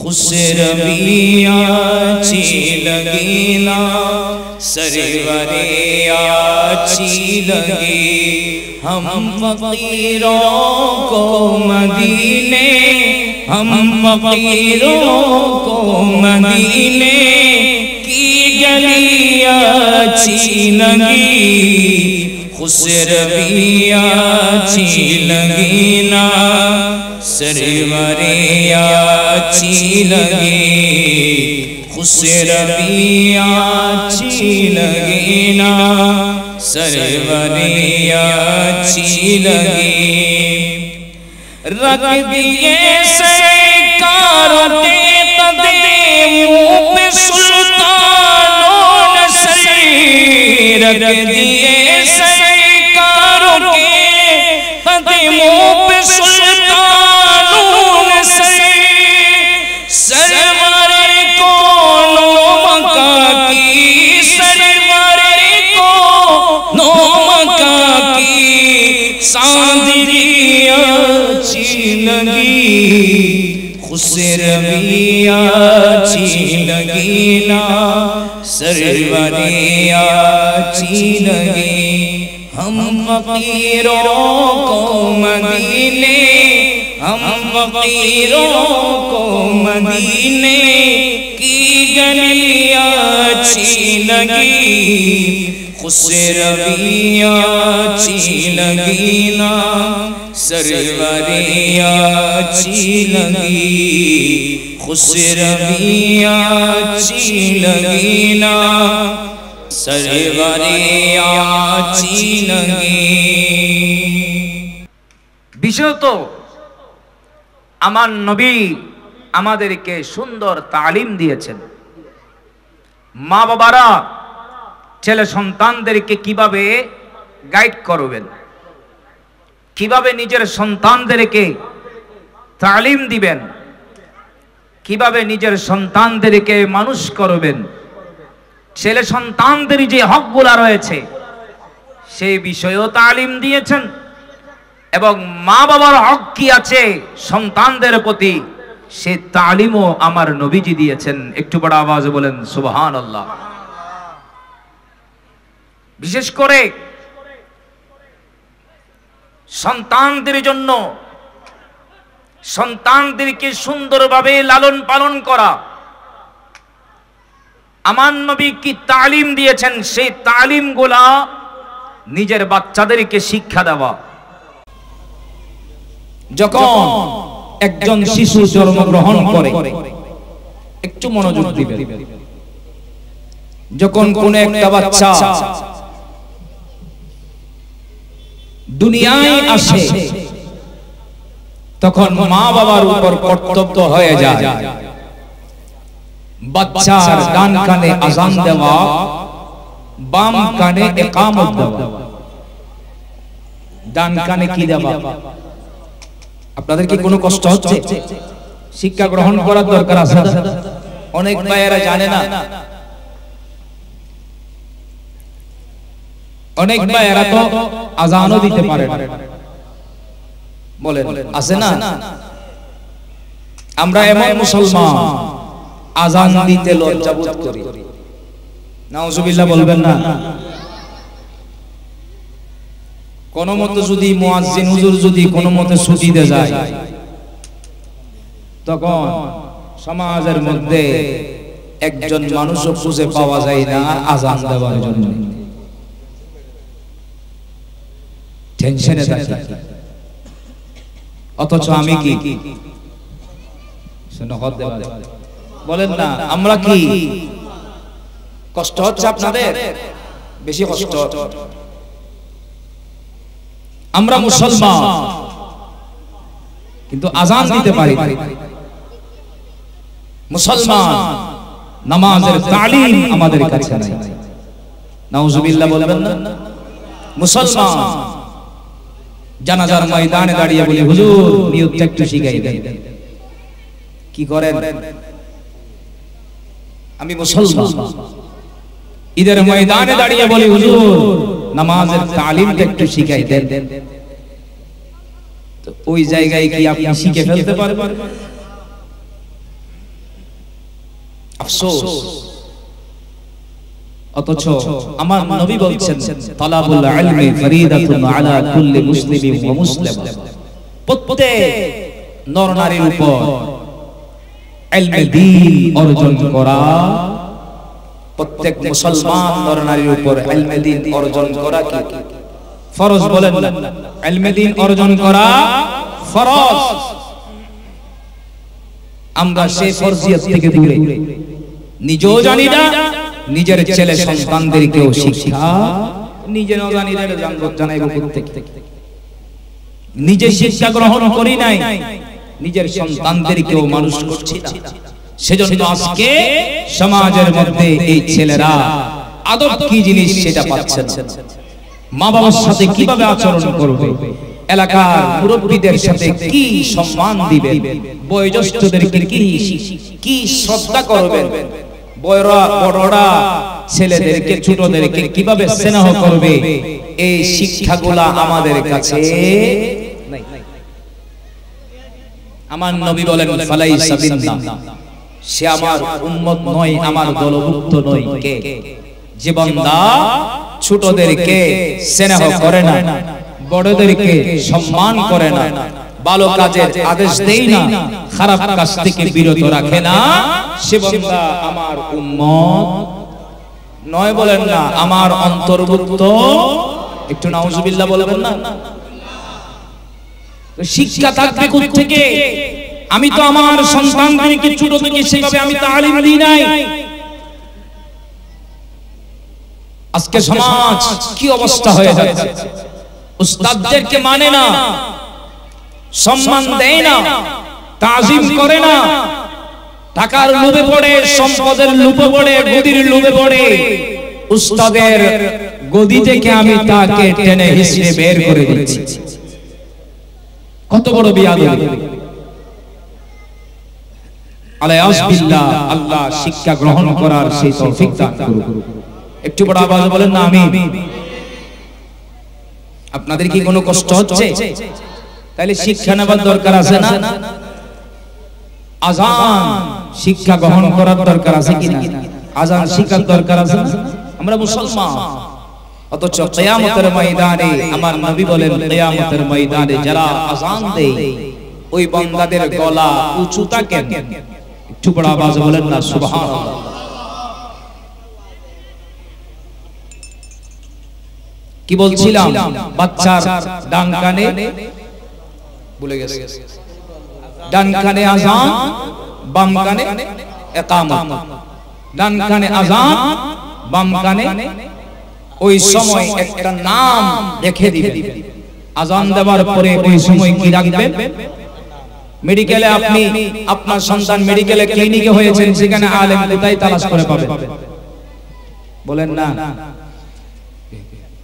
खुसरवी अच्छी लगी ना सरवरे अच्छी लगी। हम फकीरों को मदीने, हम फकीरों को मदीने की गली अच्छी लगी। खुसरवी अच्छी लगी ना सरवरे अच्छी लगी। खुसरवी अच्छी लगी ना सरवरे अच्छी लगी। रख दिए सरकारों के तदे मुँह पे सुल्तानों ने सर। रख दिए सरकारों के तदे मुँह पे सुल्तानों ने सर। सरवरे को नो मक्का की, सरवरे को नो मक्का की सांदरी अच्छी लगी। खुसरवी अच्छी लगी ना सरवरे अच्छी लगी। हम फकीरों को मदीने, हम फकीरों को मदीने की गली अच्छी लगी। खुसरवी अच्छी लगी ना सरवरे अच्छी लगी। खुसरवी अच्छी लगी ना सरवरे अच्छी लगी। বিশেষত আমার নবী আমাদেরকে সুন্দর তালিম দিয়েছেন। মা বাবারা ছেলে সন্তানদেরকে কিভাবে গাইড করবেন, কিভাবে নিজের সন্তানদেরকে তালিম দিবেন, কিভাবে নিজের সন্তানদেরকে মানুষ করবেন, ছেলে সন্তানদের যে হকগুলো রয়েছে সেই বিষয়েও তালিম দিয়েছেন। এবং মা বাবার হক কি আছে সন্তানদের প্রতি সে তালিমও আমার নবীজি দিয়েছেন। একটু বড় আওয়াজে বলেন সুবহানাল্লাহ। বিশেষ করে সন্তানদের জন্য সন্তানদেরকে সুন্দরভাবে লালন পালন করা, আমার নবী কি তালিম দিয়েছেন সেই তালিমগুলা নিজের বাচ্চাদেরকে শিক্ষা দেওয়া। যখন একজন শিশু জন্মগ্রহণ করে, একটু মনোযোগ দিবেন, যখন কোন একটা বাচ্চা দুনিয়ায় আসে তখন মা বাবার উপর কর্তব্য হয়ে যায় বাচ্চার ডান কানে আযান দেওয়া, বাম কানে ইকামত দেওয়া। ডান কানে কি দেওয়া? আপনাদের কি কোনো কষ্ট হচ্ছে? শিক্ষা গ্রহণ করার দরকার আছে। অনেক ভাইয়েরা জানে না, অনেক ভাইয়েরা তো আযানও দিতে পারে না। বলেন আছে না? আমরা এমন মুসলমান আযান দিতে লজ্জা বোধ করি। নাউজুবিল্লাহ বলবেন না? কোন মতে যদি মুয়াজ্জিন হুজুর যদি কোন মতে ছুটি দিয়ে যায় তখন সমাজের মধ্যে একজন মানুষও খুঁজে পাওয়া যায় না আযান দেওয়ার জন্য। টেনশনে থাকি। অথচ আমি কি বলেন না, আমরা কি কষ্ট হচ্ছে আপনাদের? বেশি কষ্ট। আমরা মুসলমান কিন্তু আযান দিতে পারি না। মুসলমান নামাজের তালিম আমাদের কাছে নাই। নাউজুবিল্লাহ বলবেন না? মুসলমান জানাজার ময়দানে দাঁড়িয়ে বলি হুজুর নিয়তটা একটু শিখাই দেন। কি করেন? আমি মুসলমান ঈদের ময়দানে দাঁড়িয়ে বলি হুজুর নামাজের তালিমটা একটু শিখাই দেন। তো ওই জায়গায় কি আপনি শিখে ফেলতে পারবেন? আফসোস। অথচ আমার নবী বলছেন তালাবুল ইলমি ফরিদাতুন আলা কুল্লি মুসলিমিন ওয়া মুসলিমা, প্রত্যেক নর নারীর উপর ইলমে দ্বীন অর্জন করা, প্রত্যেক মুসলমান নর নারীর উপর ইলমে দ্বীন অর্জন করা কি ফরজ? বলেন না, ইলমে দ্বীন অর্জন করা ফরজ। আমরা সেই ফরজিয়ত থেকে দূরে, নিজেও জানি না, নিজের ছেলে সন্তানদেরকেও শিক্ষা নিজে না জানি জানাইব প্রত্যেক। নিজে শিক্ষা গ্রহণ করি নাই, নিজের সন্তানদেরকেও মানুষ করছি না। সেজন্য আজকে সমাজের মধ্যে এই ছেলেরা আদব কি জিনিস সেটা পাচ্ছে না। মা বাবার সাথে কিভাবে আচরণ করবে, এলাকার মুরব্বীদের সাথে কি সম্মান দিবেন, বয়োজ্যেষ্ঠদেরকে কি শ্রদ্ধা করবেন, বড়রা ছেলেদেরকে ছোটদেরকে কিভাবে স্নেহ করবে, এই শিক্ষাগুলা আমাদের কাছে নাই। আমার নবী বলেন ফালাইসা বিন্না, সে আমার উম্মত নয়, আমার দলভুক্ত নয় কে? যে বান্দা ছোটদেরকে স্নেহ করে না, বড়দেরকে সম্মান করে না, ভালো কাজের আদেশ দেয় না, খারাপ কাজ থেকে বিরত রাখে না, সে বান্দা আমার উম্মত নয়। বলেন না আমার অন্তর্ভুক্ত। একটু নাউজুবিল্লাহ বলবেন না? শিক্ষা থাকবে কোথা থেকে? আমি তো আমার সন্তানদেরকে ছোট থেকে সেভাবে আমি তালিম দিই নাই। আজকে সমাজ কি অবস্থা হয়ে যাচ্ছে, উস্তাদদেরকে মানে না, সম্মান দেয় না, তাজিম করে না, টাকার লোভে পড়ে, সম্পদের লোভে পড়ে, গদির লোভে পড়ে উস্তাদের গদি থেকে আমি তাকে টেনে হিসেবে বের করে দিচ্ছি। কত বড় বিয়াদবি! আলাইয়াসবিল্লাহ, আল্লাহ শিক্ষা গ্রহণ করার সেই তৌফিক দান করুন। একটু বড় আওয়াজে বলেন না আমিন। আপনাদের কি কোনো কষ্ট হচ্ছে? তাহলে শিক্ষা নেবার দরকার আছে না? আযান শিক্ষা গ্রহণ করার দরকার আছে কি না? আযান শিক্ষার দরকার আছে না? আমরা মুসলমান, অথচ কিয়ামতের ময়দানে আমার নবী বলেন কিয়ামতের ময়দানে যারা আযান দেয় ওই বান্দাদের গলা উঁচু থাকে। একটু বড় আওয়াজে বলেন না সুবহানাল্লাহ। কি বলছিলাম? বাচ্চার ডান কানে, ভুলে গেছে, ডান কানে আযান, বাম কানে ইকামত। ডান কানে আযান, বাম কানে ওই সময় একটা নাম রেখে দিবেন। আযান দেওয়ার পরে ওই সময় কি রাখবেন? মেডিকেলে আপনি আপনার সন্তান মেডিকেলে ক্লিনিকে হয়েছেন, সেখানে আলেম কোথায় তালাশ করে পাবেন? বলেন না,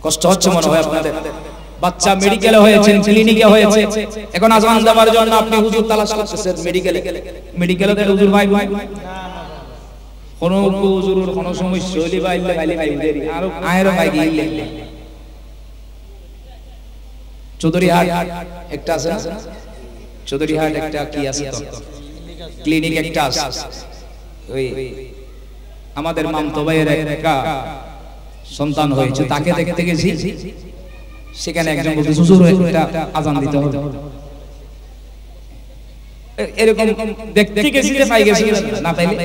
কষ্ট হচ্ছে মনে হয় আপনাদের? বাচ্চা মেডিকেলে হয়েছেন, ক্লিনিকে হয়েছে, এখন আযান দেওয়ার জন্য আপনি হুজুর তালাশ করতেছেন মেডিকেলে দেন হুজুর ভাই কোন হুজুরের কোন সমস্যা হইলে ভাই দেরি আর আয়ের ভাই গিয়ে চৌধুরীহাট একটা আছে না? চৌধুরীহাট একটা কি আছে তো ক্লিনিক একটা আছে। ওই আমাদের মামতো ভাইয়ের একটা সন্তান হয়েছে, তাকে দেখতে গেছি, সেখানে একজন বলতে হুজুর একটা আযান দিতে হবে। এরকম দেখতে গেছি যে পাই গেছি না পাইলে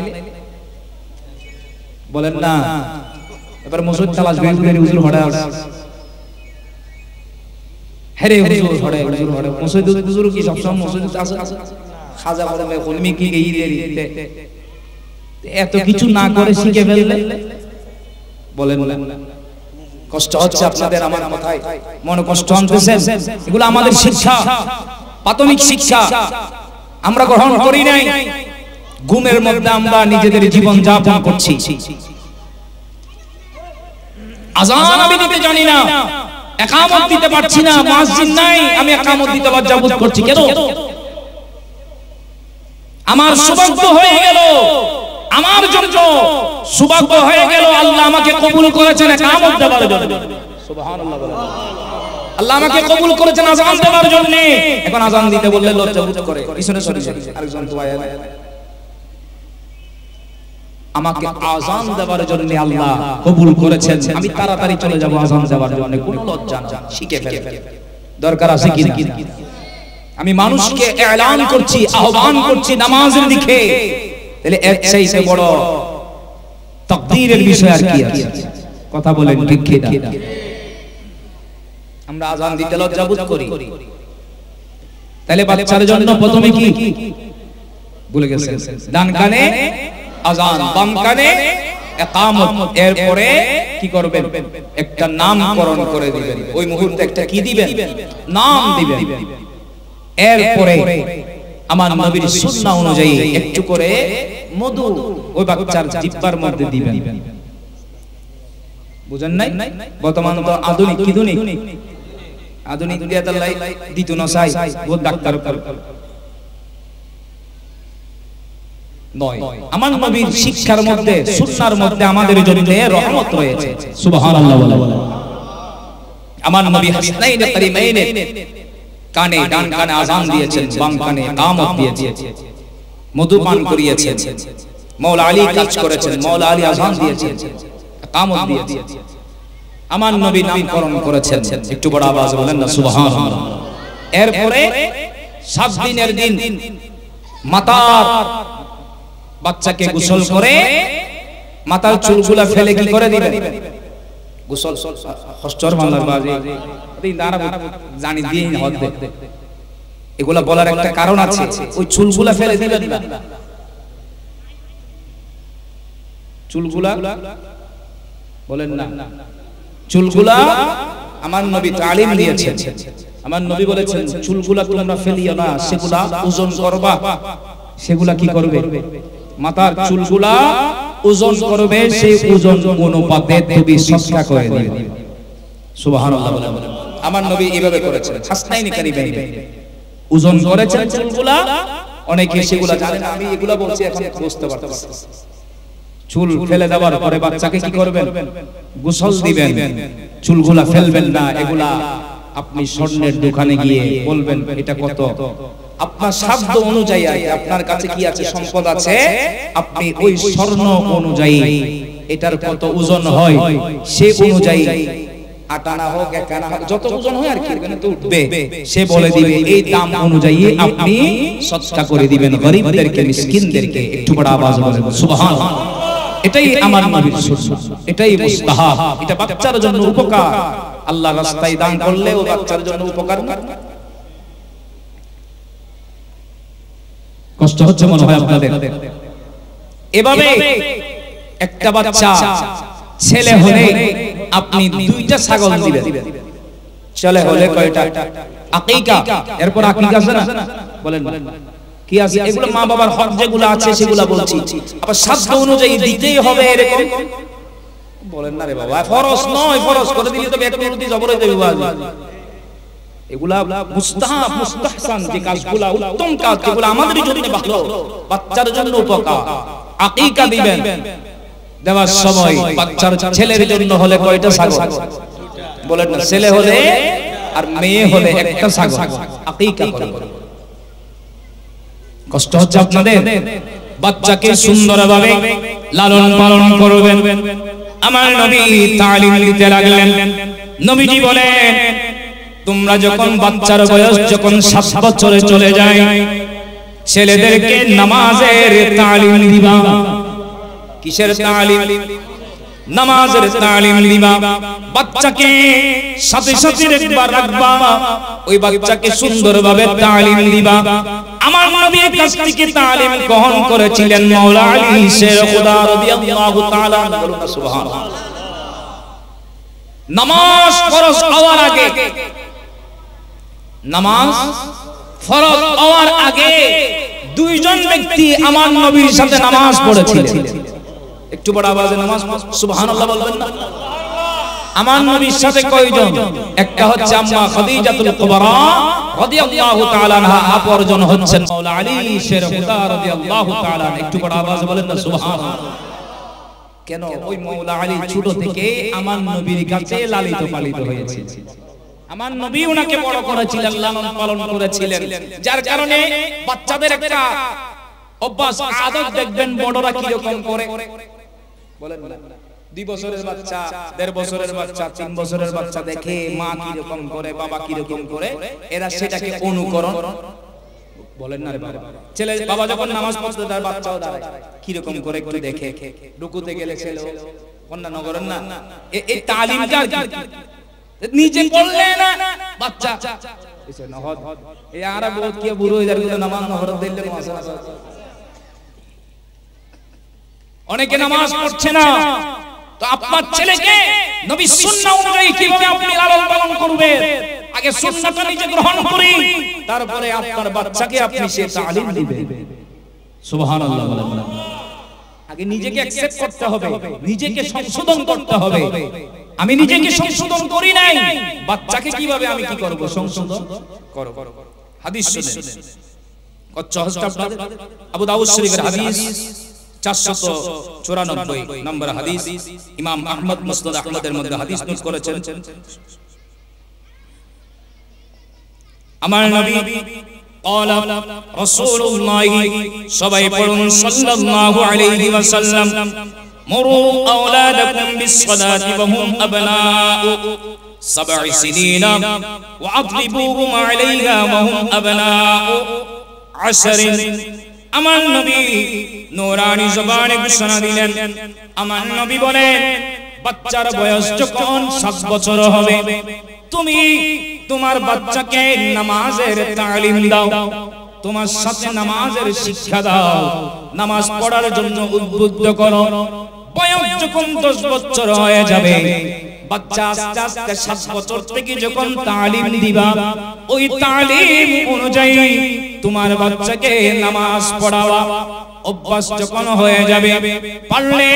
বলেন না। এবার মসজিদ তালাশ করে হুজুর হড়া আছে, হ্যাঁ হুজুর হড়ে হুজুর হড়ে মসজিদ হুজুর কি সব সময় মসজিদ আছে? খাজা করে কলমি কি গই দিতে এত কিছু না করে শিখে ফেললে বলেন না। কষ্ট হচ্ছে আপনাদের আমার কথায়, মনে কষ্ট আনতেছেন? এগুলো আমাদের শিক্ষা, প্রাথমিক শিক্ষা আমরা গ্রহণ করি নাই। ঘুমের মধ্যে আমরা নিজেদের জীবন যাপন করছি। আযান আমি দিতে জানি না, ইকামত দিতে পারছি না, মুয়াজ্জিন নাই, আমি ইকামত দিতে লজ্জাবোধ করছি কেন? আমার সৌভাগ্য হয়ে গেল, আমার জন্য সৌভাগ্য হয়ে গেল, আল্লাহ আমাকে কবুল করেছেন ইকামত দেওয়ার জন্য। সুবহানাল্লাহ বলেন। আল্লাহ আমাকে কবুল করেছেন আযান দেওয়ার জন্য। এখন আযান দিতে বললে লজ্জাবোধ করে, পিছনে সরে আরেকজন তো আয়া আমাকে আযান দেওয়ার জন্য আল্লাহ কবুল করেছেন, আমি তাড়াতাড়ি চলে যাব আযান দেওয়ার জন্য, কোনো লজ্জা না, শিখে ফেলে দরকার আছে কি না? আমি মানুষকে এলান করছি, আহ্বান করছি নামাজের দিকে, তাহলে এর চাইতে বড় তাকদীরের বিষয় আর কি আছে? কথা বলেন ঠিক কি না? আমরা আযান দিতে লজ্জা বোধ করি, তাহলে বাচ্চার জন্য প্রথমে কি ভুলে গেছেন? ডান কানে আযান, বাম কানে ইকামত, এরপরে কি করবেন? একটা নামকরণ করে দিবেন, ওই মুহূর্তে একটা কি দিবেন? নাম দিবেন। এরপরে আমার নবীর সুন্নাহ অনুযায়ী একটু করে মধু ওই বাচ্চার জিহ্বার মধ্যে দিবেন। বুঝেন নাই? বর্তমান তো আধুনিক কি আধুনিক দিয়া তাল্লাই দিত না চাই বহুত ডাক্তার নয়। আমার নবীর শিক্ষার মধ্যে, সুন্নাহর মধ্যে আমাদের জন্য রহমত রয়েছে। সুবহানাল্লাহ বলেন। আমার নবী হাসনাইনে কারিমাইনে কানে, ডান কানে আযান দিয়েছেন, বাম কানে ইকামত দিয়েছেন, মধু পান করিয়েছেন। মাওলা আলী কাজ করেছেন, মাওলা আলী আযান দিয়েছেন, ইকামত দিয়েছেন। আমার নবী নামকরণ করেছেন, একটু বড় আওয়াজে বলেন না সুবহানাল্লাহ। এরপরে 7 দিনের দিন মাতার বাচ্চাকে গোসল করে মাথার চুলগুলা ফেলে কি করে দিবেন? গোসল হস্টর বাংলার বাজে এই দাঁড়া জানি দিয়ে হদ দেখতে, এগুলা বলার একটা কারণ আছে। ওই চুলগুলা ফেলে দিবেন না, চুলগুলা বলেন না, চুলগুলা আমার নবী তালিম দিয়েছেন। আমার নবী বলেছেন চুলগুলা তোমরা ফেলিও না, সেগুলা ওজন করবা। সেগুলা কি করবে? মাথার চুলগুলা ওজন করবে, সেই ওজন অনুপাতে তুমি সদকা করে দিবে। সুবহানাল্লাহ বলেন। আমার নবী এইভাবে করেছেন, হাসনাইনে কারিমাইনে ওজন করেছেন চুলগুলা। অনেকে সেগুলা জানে না, আমি এগুলা বলছি এখন বুঝতে পারতেছি। চুল ফেলে দেওয়ার পরে বাচ্চাকে কি করবেন? গোসল দিবেন, চুলগুলা ফেলবেন না। এগুলা আপনি স্বর্ণের দোকানে গিয়ে বলবেন এটা কত, আপনার সাধ্য অনুযায়ী, আপনার কাছে কি আছে, সম্পদ আছে, আপনি ওই স্বর্ণ অনুযায়ী এটার কত ওজন হয় সেই অনুযায়ী, আটানা হোক একানা হোক, যত ওজন হয় আর কি এখানে তো উঠবে, সে বলে দিবে এই দাম অনুযায়ী আপনি সদকা করে দিবেন গরীবদেরকে, মিসকিনদেরকে। একটু বড় আওয়াজ বলেন সুবহানাল্লাহ। এটাই আমার নবীর সুন্নাহ, এটাই মুস্তাহাব, এটা বাচ্চার জন্য উপকার। আল্লাহ রাস্তায় দান করলে ও বাচ্চার জন্য উপকার না? কষ্ট হচ্ছে মনে হয় আপনাদের? এভাবে একটা বাচ্চা ছেলে হলে আপনি 2টা ছাগল দিবেন। ছেলে হলে কয়টা? আকিকা, এরপর আকিকা আছে না? বলেন কি আছে? এগুলো মা বাবার হক যেগুলো আছে সেগুলো বলছি। আবার সাধ্য অনুযায়ী দিতেই হবে এরকম বলেন না রে বাবা। ফরজ নয়, ফরজ করে দিলে তো ব্যক্তিগত জবর হয়ে যাবে বাবা। এগুলা মুস্তাহাব, মুস্তাহসান, যে কাজগুলো উত্তম কাজ, যেগুলো আমাদের জন্য ভালো, বাচ্চার জন্য উপকার। আকিকা দিবেন, দেওয়ার সময় বাচ্চার ছেলের জন্য হলে কয়টা ছাগল? বলেন না। ছেলে হলে আর মেয়ে হলে একটা ছাগল আকিকা করবেন। কষ্ট হচ্ছে আপনাদের? বাচ্চাকে সুন্দরভাবে লালন পালন করবেন। আমার নবী তালিম দিতে লাগলেন। নবীজি বলেন তোমরা যখন বাচ্চার বয়স যখন 7 বছরে চলে যায়, ছেলেদেরকে নামাজের তালিম দিবা। কিসের তালিম? নামাজের তালিম দিবা। বাচ্চাকে সাথে সাথে একবার রাখবা, ওই বাচ্চাকে সুন্দরভাবে তালিম দিবা। আমার নবীর কাছ থেকে তালিম গ্রহণ করেছিলেন মাওলা আলী শের খুদা রাদিয়াল্লাহু তাআলা। বলুন সুবহানাল্লাহ। নামাজ ফরজ হওয়ার আগে, নামাজ ফরজ হওয়ার আগে 2জন ব্যক্তি আমার নবীর সাথে নামাজ পড়েছিলেন। একটু বড় আওয়াজে নামাজ সুবহানাল্লাহ বলবেন না? আমার নবীর সাথে কয়জন? একটা হচ্ছে আম্মা খাদিজাতুল কুবরা রাদিয়াল্লাহু তাআলা আনহা, অপরজন হচ্ছেন মাওলা আলী শের খুদা রাদিয়াল্লাহু তাআলা। একটু বড় আওয়াজে বলেন না সুবহানাল্লাহ। কেন? ওই মাওলা আলী ছোট থেকে আমার নবীর কাছে লালিত পালিত হয়েছে। আমার নবী ওনাকে বড় করেছিলেন, লালন পালন করেছিলেন, যার কারণে বাচ্চাদের একটা অভ্যাস আদত দেখবেন বড়রা কি রকম করে, বলেন না 2 বছরের বাচ্চা, 1.5 বছরের বাচ্চা, 3 বছরের বাচ্চা দেখে মা কি রকম করে, বাবা কি রকম করে, এরা সেটাকে অনুকরণ, বলেন না রে বাবা। ছেলে বাবা যখন নামাজ পড়তে তার বাচ্চাও দাঁড়ায় কি রকম করে একটু দেখে, রুকুতে গেলে ছেলে অন্যান্য করেন না। এই তালিমটা নিজে পড়লে না বাচ্চা এসে নহদ এই আর বহুত কি বুড়ো হয়ে যাবে নামাজ নহরত দিলে মাসালা। অনেকে নামাজ পড়ছে না, তো আপনার ছেলেকে নবী সুন্নাহ অনুযায়ী কিভাবে আপনি লালন পালন করবেন, আগে সুন্নাহটা নিজে গ্রহণ করি, তারপরে আপনার বাচ্চাকে আপনি সে তালিম দিবেন। সুবহানাল্লাহ বলেন। আগে নিজেকে অ্যাকসেপ্ট করতে হবে, নিজেকে সংশোধন করতে হবে। আমি নিজেকে সংশোধন করি নাই, বাচ্চাকে কিভাবে আমি কি করব সংশোধন করব। হাদিস শুনেন, কত সহজটা আপনাদের আবু দাউদ শরীফের হাদিস 494 নম্বর হাদিস, ইমাম আহমদ মুসনাদ আহমদের মধ্যে হাদিস নোট করেছেন। আমার নবী قال رسول الله সবাই পড়ুন সাল্লাল্লাহু আলাইহি ওয়াসাল্লাম মুরু আওলাদাকুম বিসসালাতি ওয়া হুম আবনাউ 7 সিনিনা ওয়া আদরিবুহুম আলাইহা ওয়া হুম আবনাউ 10। আমার নবী নূরানী জবানে ঘোষণা দিলেন, আমার নবী বলেন বাচ্চার বয়স যখন 7 বছর হবে তুমি তোমার বাচ্চাকে নামাজের তালিম দাও, তোমার সাথে নামাজের শিক্ষা দাও, নামাজ পড়ার জন্য উদ্বুদ্ধ করো। বয়স যখন 10 বছর হয়ে যাবে বাচ্চা আস্তে আস্তে 7 বছর থেকে যখন তালিম দিবা, ওই তালিম অনুযায়ী তোমার বাচ্চাকে নামাজ পড়াওয়া অভ্যাস যখন হয়ে যাবে, পারলে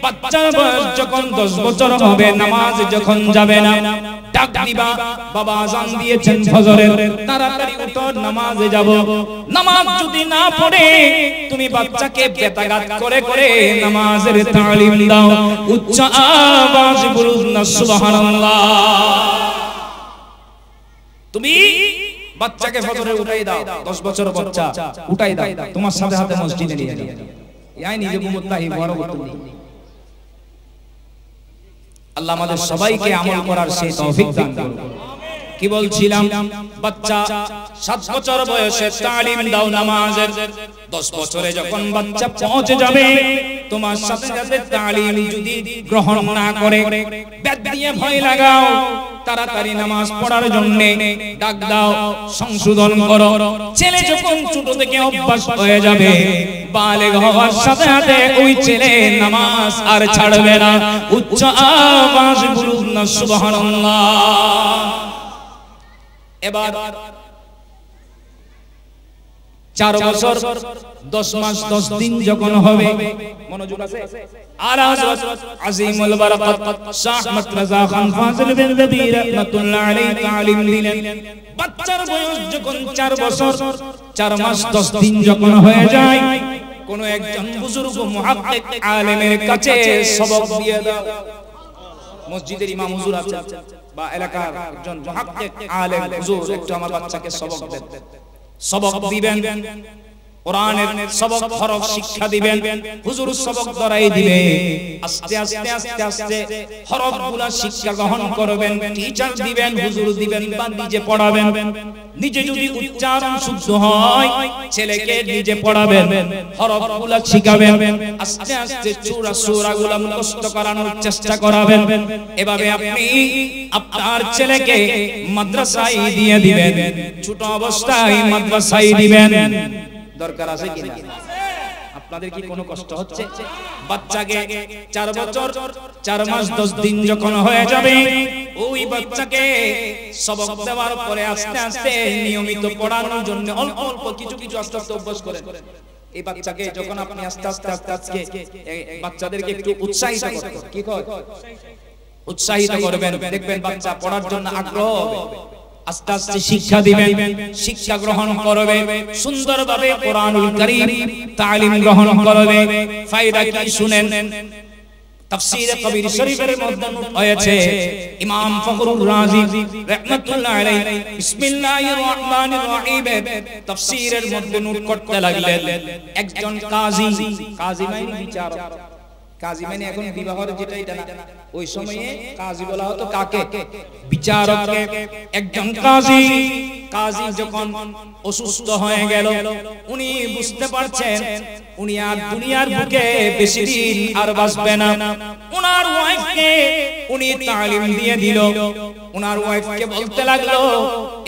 বাচ্চার বয়স যখন 10 বছর হবে নামাজ যখন যাবে না ডাক দিবা, বাবা আযান দিয়েছেন ফজরের, তাড়াতাড়ি উঠো নামাজে যাব। নামাজ যদি না পড়ে তুমি বাচ্চাকে বেতাগাত করে করে নামাজের তালিম দাও। উচ্চ আওয়াজ বলুন না সুবহানাল্লাহ। তুমি বাচ্চাকে ফজরে উঠাই দাও, 10 বছর বাচ্চা উঠাই দাও, তোমার সাথে সাথে মসজিদে নিয়ে যাও, এই নিজে মুত্তাহি বড় করতে। আল্লাহ আমাদের সবাইকে আমল করার সেই তৌফিক দান করুন। কি বলছিলাম, বাচ্চা 7 বছর বয়সে তালিম দাও নামাজের, 10 বছরে যখন বাচ্চা পৌঁছে যাবে তোমার সাথে সাথে তালিম যদি গ্রহণ না করে ব্যাট দিয়ে ভয় লাগাও, তাড়াতাড়ি নামাজ পড়ার জন্য ডাক দাও, সংশোধন করো। ছেলে যখন ছোট থেকে অভ্যাস হয়ে যাবে বালেগ হওয়ার সাথে সাথে ওই ছেলে নামাজ আর ছাড়বে না। উচ্চ আওয়াজ বলুন না সুবহানাল্লাহ। এবার 4 বছর 10 মাস 10 দিন যখন হবে, মনোযোগ আছে, আলা হযরত আজিমুল বারাকাত শাহ আহমদ রাজা খান ফাজিল বিনবী রাহমাতুল্লাহ আলাইহি তালিম দিলেন। বাচ্চার বয়স যখন 4 বছর 4 মাস 10 দিন যখন হয়ে যায়, কোন একজন বুজুর্গ মুহাক্কিক আলেমের কাছে সবক দিয়ে দাও। মসজিদের ইমাম হুজুর আছে বা এলাকার একজন মুহাক্কিক আলেম হুজুর একটু আমার বাচ্চাকে সবক দেন, সবক দিবেন, কোরআনের সবক হরফ শিক্ষা দিবেন, হুজুর সবক ধরাই দিবে। আস্তে আস্তে আস্তে আস্তে হরফগুলো শিক্ষা গ্রহণ করবেন, টিচার দিবেন, হুজুর দিবেন বা নিজে পড়াবেন। নিজে যদি উচ্চারণ শুদ্ধ হয় ছেলেকে নিজে পড়াবেন, হরফগুলো শিখাবেন, আস্তে আস্তে সূরাগুলো মুখস্থ করানোর চেষ্টা করাবেন। এভাবে আপনি আপনার ছেলেকে মাদ্রাসায় দিয়ে দিবেন, ছোট অবস্থায় মাদ্রাসায় দিবেন। দরকার আছে কিনা? আপনাদের কি কোনো কষ্ট হচ্ছে? বাচ্চাকে 4 বছর 4 মাস 10 দিন যখন হয়ে যাবে ওই বাচ্চাকে সবক দেওয়ার পরে আস্তে আস্তে নিয়মিত পড়ানোর জন্য অল্প অল্প কিছু কিছু আস্তে আস্তে অভ্যাস করেন। এই বাচ্চাকে যখন আপনি আস্তে আস্তে আস্তে আস্তে বাচ্চাদেরকে একটু উৎসাহিত করবেন, কি কয় উৎসাহিত করবেন, দেখবেন বাচ্চা পড়ার জন্য আগ্রহ হবে। আস্তে আস্তে শিক্ষা দিবেন, শিক্ষা গ্রহণ করবে, সুন্দরভাবে কোরআনুল কারীম তালিম গ্রহণ করবে। ফায়দা কি শুনেন, তাফসীরে কবির শরীফের মধ্যে হয়েছে ইমাম ফখরুর রাজি রাহমাতুল্লাহ আলাইহি বিসমিল্লাহির রহমানির রহিম তাফসীরের মধ্যে নোট করতে লাগলেন একজন কাজী, কাজী মানে বিচারক, কাজী মানে এখন বিবাহের যেটা এটা না, ওই সময়ে কাজী বলা হতো কাকে? বিচারককে। একজন কাজী, কাজী যখন অসুস্থ হয়ে গেল, উনি বুঝতে পারছেন উনি আর দুনিয়ার বুকে বেশি দিন আর বাঁচবে না। ওনার ওয়াইফকে উনি তালিম দিয়ে দিল। ওনার ওয়াইফকে বলতে লাগলো,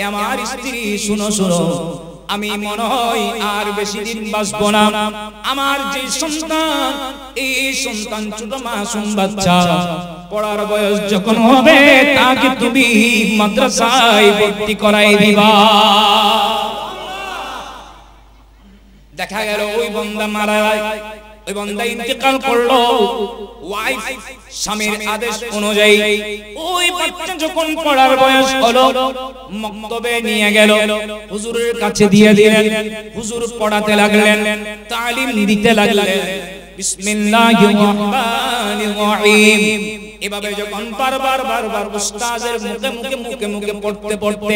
আমার স্ত্রী শুনো শুনো, আমি মনে হয় আর বেশি দিন বাঁচবো না। আমার যে সন্তান, এই সন্তান ছোট মাসুম বাচ্চা, পড়ার বয়স যখন হবে তাকে তুমি মাদ্রাসায় ভর্তি করাই দিবা। দেখা গেল ওই বান্দা মারা যায়, ওই বান্দা ইন্তেকাল করলো। ওয়াইফ স্বামীর আদেশ অনুযায়ী ওই বাচ্চা যখন পড়ার বয়স হলো, মক্তবে নিয়ে গেল, হুজুরের কাছে দিয়ে দিলেন। হুজুর পড়াতে লাগলেন, তালিম দিতে লাগলেন। বিসমিল্লাহির রহমানির রহিম এভাবে যখন বারবার উস্তাদের মুখে পড়তে পড়তে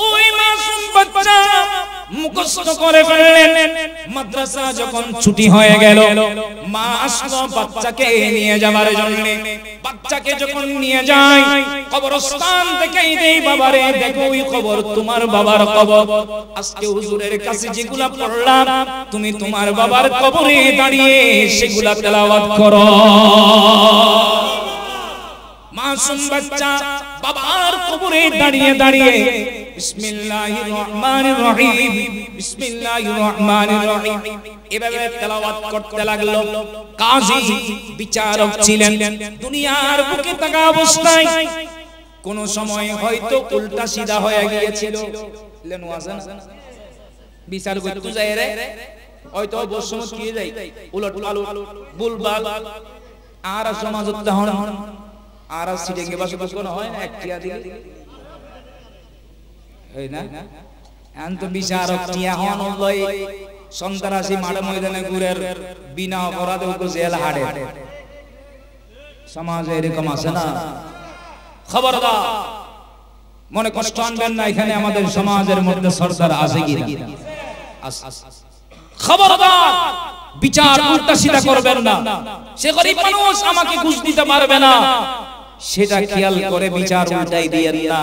ওই মাসুম বাচ্চা মুখস্থ করে ফেললেন। মাদ্রাসা যখন ছুটি হয়ে গেল, মা আসলো বাচ্চাকে নিয়ে যাবার জন্য। বাচ্চাকে যখন নিয়ে যায়, কবরস্থান থেকেই দেই, বাবারে দেখো ওই কবর তোমার বাবার কবর। আজকে হুজুরের কাছে যেগুলা পড়লাম, তুমি তোমার বাবার কবরে দাঁড়িয়ে সেগুলা তেলাওয়াত করো। মাসুম বাচ্চা বাবার কবরে দাঁড়িয়ে দাঁড়িয়ে বিসমিল্লাহির রহমানির রহিম, বিসমিল্লাহির রহমানির রহিম এভাবে তেলাওয়াত করতে লাগলো। কাজী বিচারক ছিলেন, দুনিয়ার বুকে থাকা অবস্থায় কোন সময় হয়তো উল্টা সিধা হয়ে গিয়েছিল। লেনু আছেন বিচার করতে যায় রে, হয়তো বসম কি যায় উলট পালট ভুলভাল, আর সমাজত হন আর সিটিং এ বাসে কোন হয় না, একটিয়া দিলে হয় না। আন্ত বিচারক টিয়া হন লই সন্ত্রাসী মাঠ ময়দানে ঘুরের বিনা অপরাধে ওকে জেল হাড়ে। সমাজে এরকম আছে না? খবরদার, মনে কষ্ট আনবেন না, এখানে আমাদের সমাজের মধ্যে সরদার আছে কি না? খবরদার, বিচার উল্টা সিধা করবেন না। সে গরিব মানুষ, আমাকে ঘুষ দিতে পারবে না, সেটা খেয়াল করে বিচার উল্টাই দিয়েন না।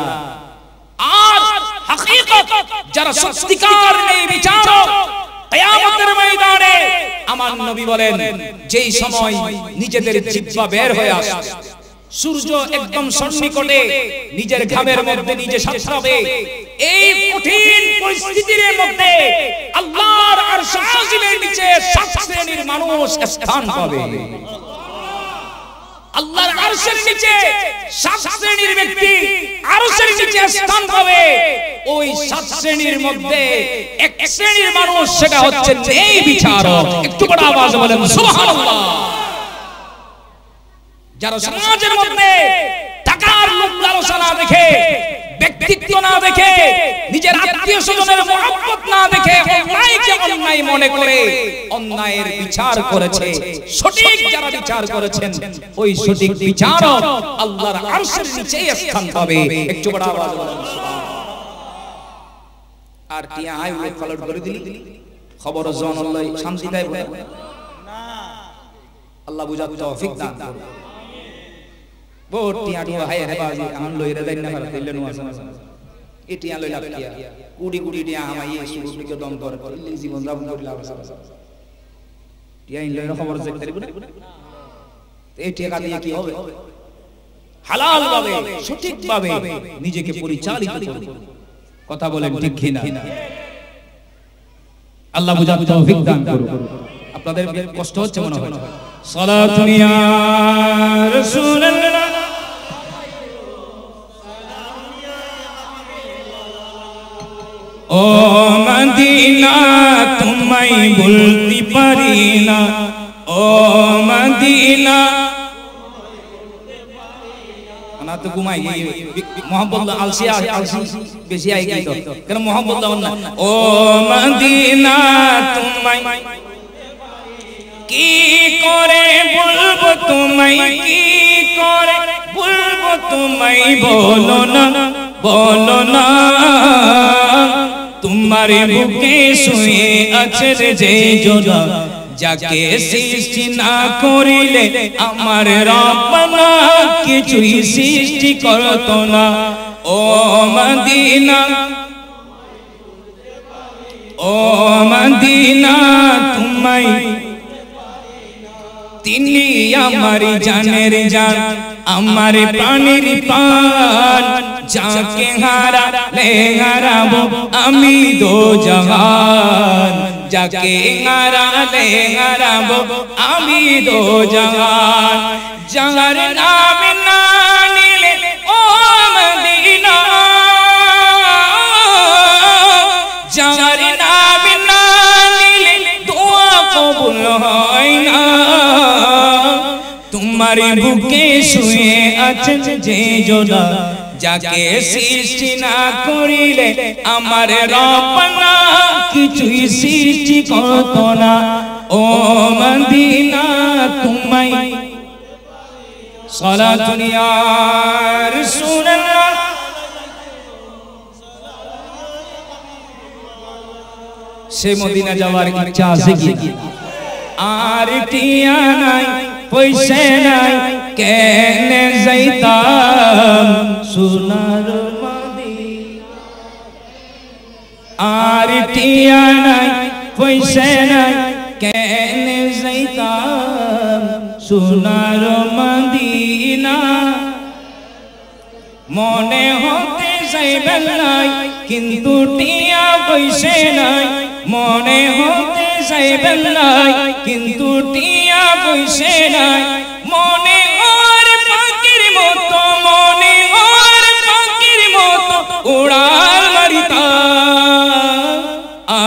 আর হাকিকত যারা সত্যিকার এই বিচারক, কিয়ামতের ময়দানে আমার নবী বলেন, যেই সময় নিজেদের জিহ্বা বের হয়ে আসে, সূর্য একদম সন্নিকটে, নিজের ঘামের মধ্যে নিজে সাঁতরাবে, এই কঠিন পরিস্থিতির মধ্যে আল্লাহর আরশ আজিমের নিচে 7 শ্রেণীর মানুষ স্থান পাবে। আল্লাহর আরশের নিচে 7 শ্রেণীর ব্যক্তি আরশের নিচে স্থান পাবে। ওই 7 শ্রেণীর মধ্যে এক শ্রেণীর মানুষ, সেটা হচ্ছে এই বিচারক। একটু বড় আওয়াজে বলেন সুবহানাল্লাহ। যারা সমাজের মধ্যে টাকার লোভ লালসা না দেখে, ব্যক্তিত্ব না দেখে, নিজের আত্মীয় স্বজনের মহব্বত না দেখে অন্যায়কে অন্যায় মনে করে অন্যায়ের বিচার করেছে, সঠিক যারা বিচার করেছেন, ওই সঠিক বিচারক আল্লাহর আরশের নিচে স্থান পাবে। একটু বড় আওয়াজে বলেন সুবহানাল্লাহ। আর টিয়া আই উল্লেখ পালট করে দিলি, খবর জন আল্লাহ শান্তি দেয় বলে না। আল্লাহ বুঝার তৌফিক দান করুন। বোটিয়া টিয়া হায় রে বাজি আন লইরে দেন না পারে দিলেন ওয়াজ এটিয়া লইলা টিয়া কুড়ি কুড়ি টিয়া আমাই সুরুকে দম করে দিল্লি জীবন যাপন করিলা টিয়া ইন লইরা খবর চেক করিব না। এই টিয়া দিয়ে কি হবে? হালাল ভাবে, সঠিক ভাবে নিজেকে পরিচালিত করুন। কথা বলেন ঠিক কি না? আল্লাহ বুঝার তৌফিক দান করুন। আপনাদের কষ্ট হচ্ছে মনে হয়। সালাতুন ইয়া রাসূলুল্লাহ, ও মদিনা তোমায় ভুলতে পারি না, ও মদিনা। না তো ঘুমাই মোহাম্মদ আলসিয়া আলসি বেশি আই গই তো কেন মোহাম্মদ না। ও মদিনা তোমায় কি করে বলবো তোমায়, কি করে বলবো তোমায়, বলো না বলো না। তোমার বুকে শুয়ে আছে যে জোড়া, যাকে সৃষ্টি না করিলে আমার রব্বানা কিছুই সৃষ্টি করতো না। ও মদিনা ও মদিনা তোমায়, তিনি আমার জানের জান, আমার প্রাণের প্রাণ, যাকে হারালে হারাবো আমি দো জাহান, যাকে হারালে হারাবো আমি দো জাহান। যার নাম না নিলে ও মদিনা, যার নাম না নিলে দোয়া কবুল হয় না। তোমার বুকে শুয়ে আছেন যে জোড়া, যাকে সৃষ্টি না করিলে আমার রব্বানা কিছুই সৃষ্টি করতো না। ও মদিনা তোমায় সালাতুন ইয়া রাসূলুল্লাহ। সে মদিনা যাওয়ার ইচ্ছা আছে কি? আর টিয়া নাই পয়সা নাই, কেনে যাইতাম সোনার মদিনা। আর টিয়া নাই পয়সা নাই, কেনে যাইতাম সোনার মদিনা। মনে হতে যাইবেন নাই, কিন্তু টিয়া পয়সা নাই। মনে হতে যাইবেন নাই, কিন্তু টিয়া পয়সা নাই। মনে ওর পাখির মতো, মনে ওর পাখির মতো উড়াল মারিতাম।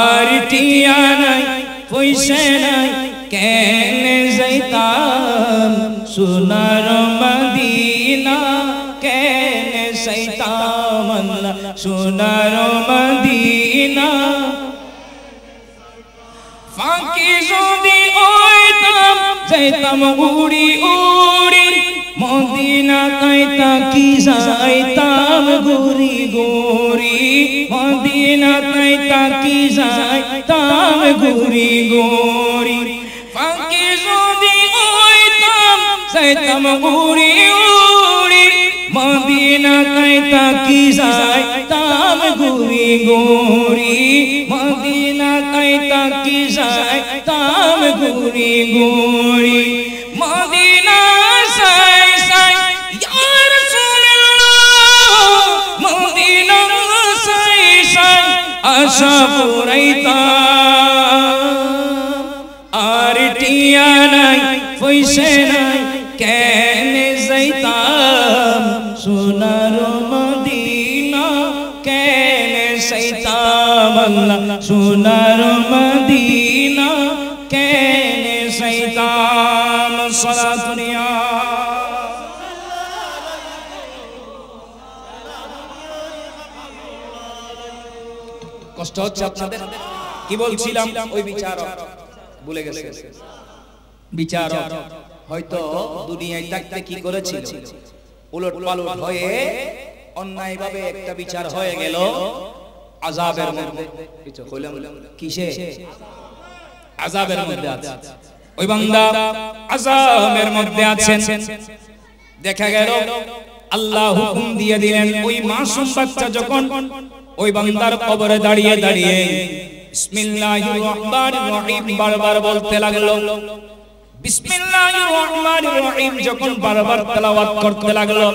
আর টিয়া নাই পয়সা নাই, কেনে যাইতাম সোনার মদিনা, কেনে যাইতাম আল্লাহ সোনার মদিনা। ফাঁকি যদি হইতাম যাইতাম উড়ি উড়ি, মদিনা তাইতা কি যাইতাম ঘুরি ঘুরি, মদিনা তাইতা কি যাইতাম ঘুরি ঘুরি। ফাঁকি যদি হইতাম যাইতাম উড়ি উড়ি, মদিনা তাইতা কি যাইতাম ঘুরি ঘুরি, মদিনা তাইতা কি যাইতাম ঘুরি ঘুরি। মদিনা সাই সাই ইয়া রাসূলুল্লাহ, মদিনা সাই সাই আশা পুরাইতাম। আর টিয়া নাই পয়সা নাই, কেনে যাইতাম সোনার মদিনা, কেনে যাইতাম আল্লাহ সোনার মদিনা, কেনে যাইতাম। সালাতুন ইয়া কষ্ট হচ্ছে আপনাদের? কি বলছিলাম? ওই বিচারক ভুলে গেছে। বিচারক হয়তো দুনিয়ায় থাকতে কি করেছিল, উলট পালট হয়ে অন্যায়ভাবে একটা বিচার হয়ে গেল আযাবের মধ্যে। কিছু কইলাম কিসে? আযাবের মধ্যে আছে। ওই বান্দা আযাবের মধ্যে আছেন। দেখা গেল আল্লাহ হুকুম দিয়ে দিলেন, ওই মাসুম বাচ্চা যখন ওই বান্দার কবরে দাঁড়িয়ে দাঁড়িয়ে বিসমিল্লাহির রহমানির রহিম বারবার বলতে লাগলো। বিসমিল্লাহির রহমানির রহিম যখন বারবার তেলাওয়াত করতে লাগলো,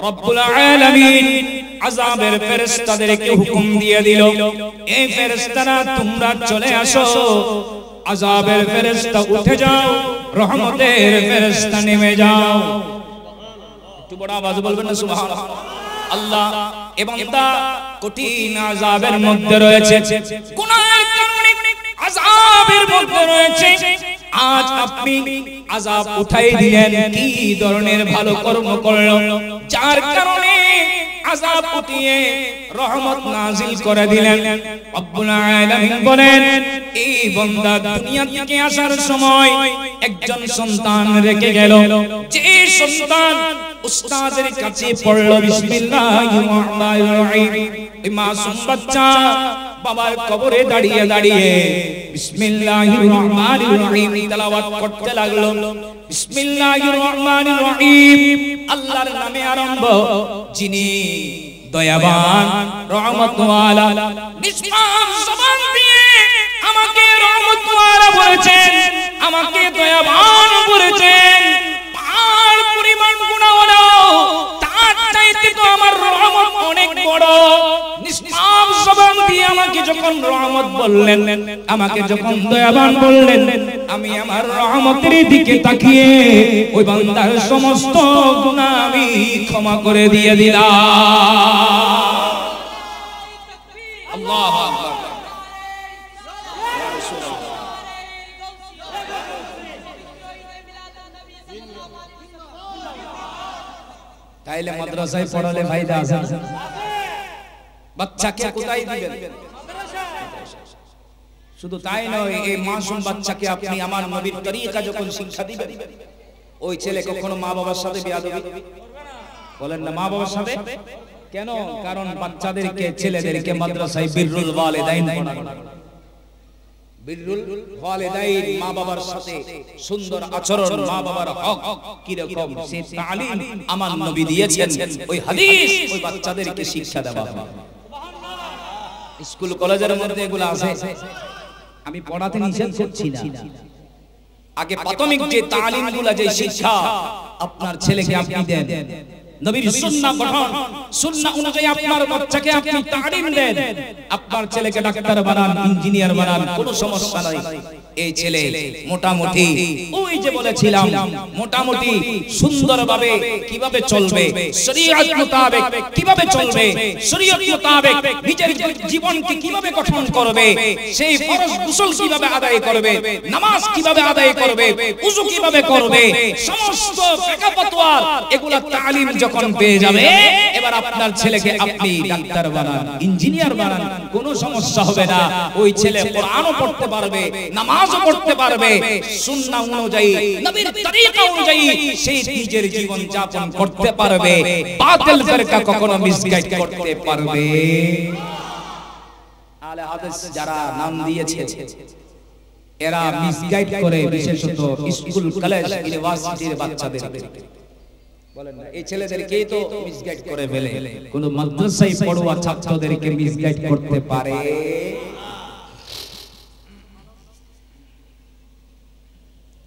রব্বুল আলামিন আযাবের ফেরেশতাদেরকে হুকুম দিয়ে দিল, এই ফেরেশতারা তোমরা চলে আসো। আযাবের ফেরেশতা উঠে যাও, রহমতের ফেরেশতা নেমে যাও। একটু বড় আওয়াজে বলবেন না সুবহানাল্লাহ। আল্লাহ এবং তা কঠিন আযাবের মধ্যে রয়েছে, গুনাহের কারণে আযাবের মধ্যে রয়েছে। আজ আপনি আযাব উঠাই দিলেন, কি ধরনের ভালো কর্ম করলো যার কারণে আযাব উঠিয়ে রহমত নাজিল করে দিলেন। রব্বুল আলামিন বলেন, এই বান্দা দুনিয়া থেকে আসার সময় একজন সন্তান রেখে গেল, যে সন্তান উস্তাদের কাছে পড়ল বিসমিল্লাহির রহমানির রহিম, এই মাসুম বাচ্চা বাবার কবরে দাঁড়িয়ে দাঁড়িয়ে বিসমিল্লাহির রহমানির রহিম তেলাওয়াত করতে লাগলো। বিসমিল্লাহির রহমানির রহিম, আল্লাহর নামে আরম্ভ, যিনি দয়াবান রহমতওয়ালা। নিষ্পাপ জবান দিয়ে আমাকে রহমতওয়ালা বলেছেন, আমাকে দয়াবান বলেছেন। পার পরিমাণ গুনাহ হলো, তার চাইতে তো আমার রহমত অনেক বড়। নিষ্পাপ জবান দিয়ে আমাকে যখন রহমত বললেন, আমাকে যখন দয়াবান বললেন, আমি আমার রহমতের দিকে তাকিয়ে ওই বান্দার সমস্ত গুনাহ আমি ক্ষমা করে দিয়ে দিলাম। আল্লাহু আকবার। তাইলে মাদ্রাসায় পড়ালে ফায়দা আছে? বাচ্চাকে কোথায় দিবেন? শুধু তাই নয়, এই মাসুম বাচ্চাকে আপনি আমার নবীর তরিকা যখন শিক্ষা দিবেন, ওই ছেলে কখনো মা বাবার সাথে বেয়াদবি বলেন না। মা বাবার সাথে কেন? কারণ বাচ্চাদেরকে, ছেলেদেরকে মাদ্রাসায় বিররুল ওয়ালিদাইন পড়ানো। বিররুল ওয়ালিদাইন, মা বাবার সাথে সুন্দর আচরণ, মা বাবার হক কি রকম সে তালিম আমার নবী দিয়েছেন। ওই হাদিস ওই বাচ্চাদেরকে শিক্ষা দেওয়া। স্কুল কলেজের মধ্যে এগুলো আছে, আমি পড়াতে নিষেধ করছি না। আগে প্রাথমিক যে তালিমগুলো, যে শিক্ষা আপনার ছেলেকে আপনি দেন, নবীর সুন্নাহ গঠন, সুন্নাহ অনুযায়ী আপনার বাচ্চাকে আপনি তালিম দেন, আপনার ছেলেকে ডাক্তার বানান, ইঞ্জিনিয়ার বানান, কোনো সমস্যা নাই। এই ছেলে মোটামুটি, ওই যে বলেছিলাম, মোটামুটি সুন্দরভাবে কিভাবে চলবে, শরীয়ত মোতাবেক কিভাবে চলবে, শরীয়ত মোতাবেক নিজের জীবনকে কিভাবে গঠন করবে, সেই ফরজ গোসল কিভাবে আদায় করবে, নামাজ কিভাবে আদায় করবে, ওযু কিভাবে করবে, সমস্ত ফিকহ ফতোয়া এগুলা তালিম যখন পেয়ে যাবে, এবার আপনার ছেলেকে আপনি ডাক্তার বানান, ইঞ্জিনিয়ার বানান, কোনো সমস্যা হবে না। ওই ছেলে কোরআনও পড়তে পারবে, নামাজও পড়তে পারবে, সুন্নাহ অনুযায়ী, নবীর তরিকা অনুযায়ী সেই নিজের জীবন যাপন করতে পারবে। বাতিল ফিরকা কখনো মিসগাইড করতে পারবে। আলে হাদিস যারা নাম দিয়েছে, এরা মিসগাইড করে, বিশেষত স্কুল কলেজ ইউনিভার্সিটির বাচ্চাদের বলেন না, এই ছেলেদেরকে তো মিসগাইড করে ফেলে। কোন মাদ্রাসায় পড়ুয়া ছাত্রদেরকে মিসগাইড করতে পারে?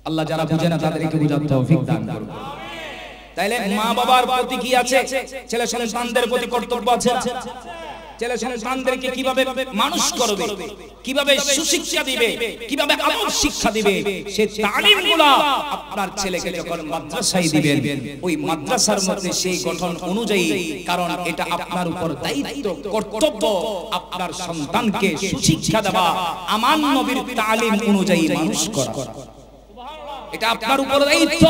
আল্লাহ যারা বুঝে না তাদেরকে বুঝার তৌফিক দান করুন। তাইলে মা বাবার প্রতি কি আছে? ছেলে সন্তানদের প্রতি কর্তব্য আছে। ছেলে সন্তানদেরকে কিভাবে মানুষ করবে, কিভাবে সুশিক্ষা দিবে, কিভাবে আমল শিক্ষা দিবে, সেই তালিমগুলো আপনার ছেলেকে যখন মাদ্রাসায় দিবেন, ওই মাদ্রাসার মধ্যে সেই গঠন অনুযায়ী, কারণ এটা আপনার উপর দায়িত্ব, কর্তব্য, আপনার সন্তানকে সুশিক্ষা দেওয়া, আমার নবীর তালিম অনুযায়ী মানুষ করা, এটা আপনার উপর দায়িত্ব।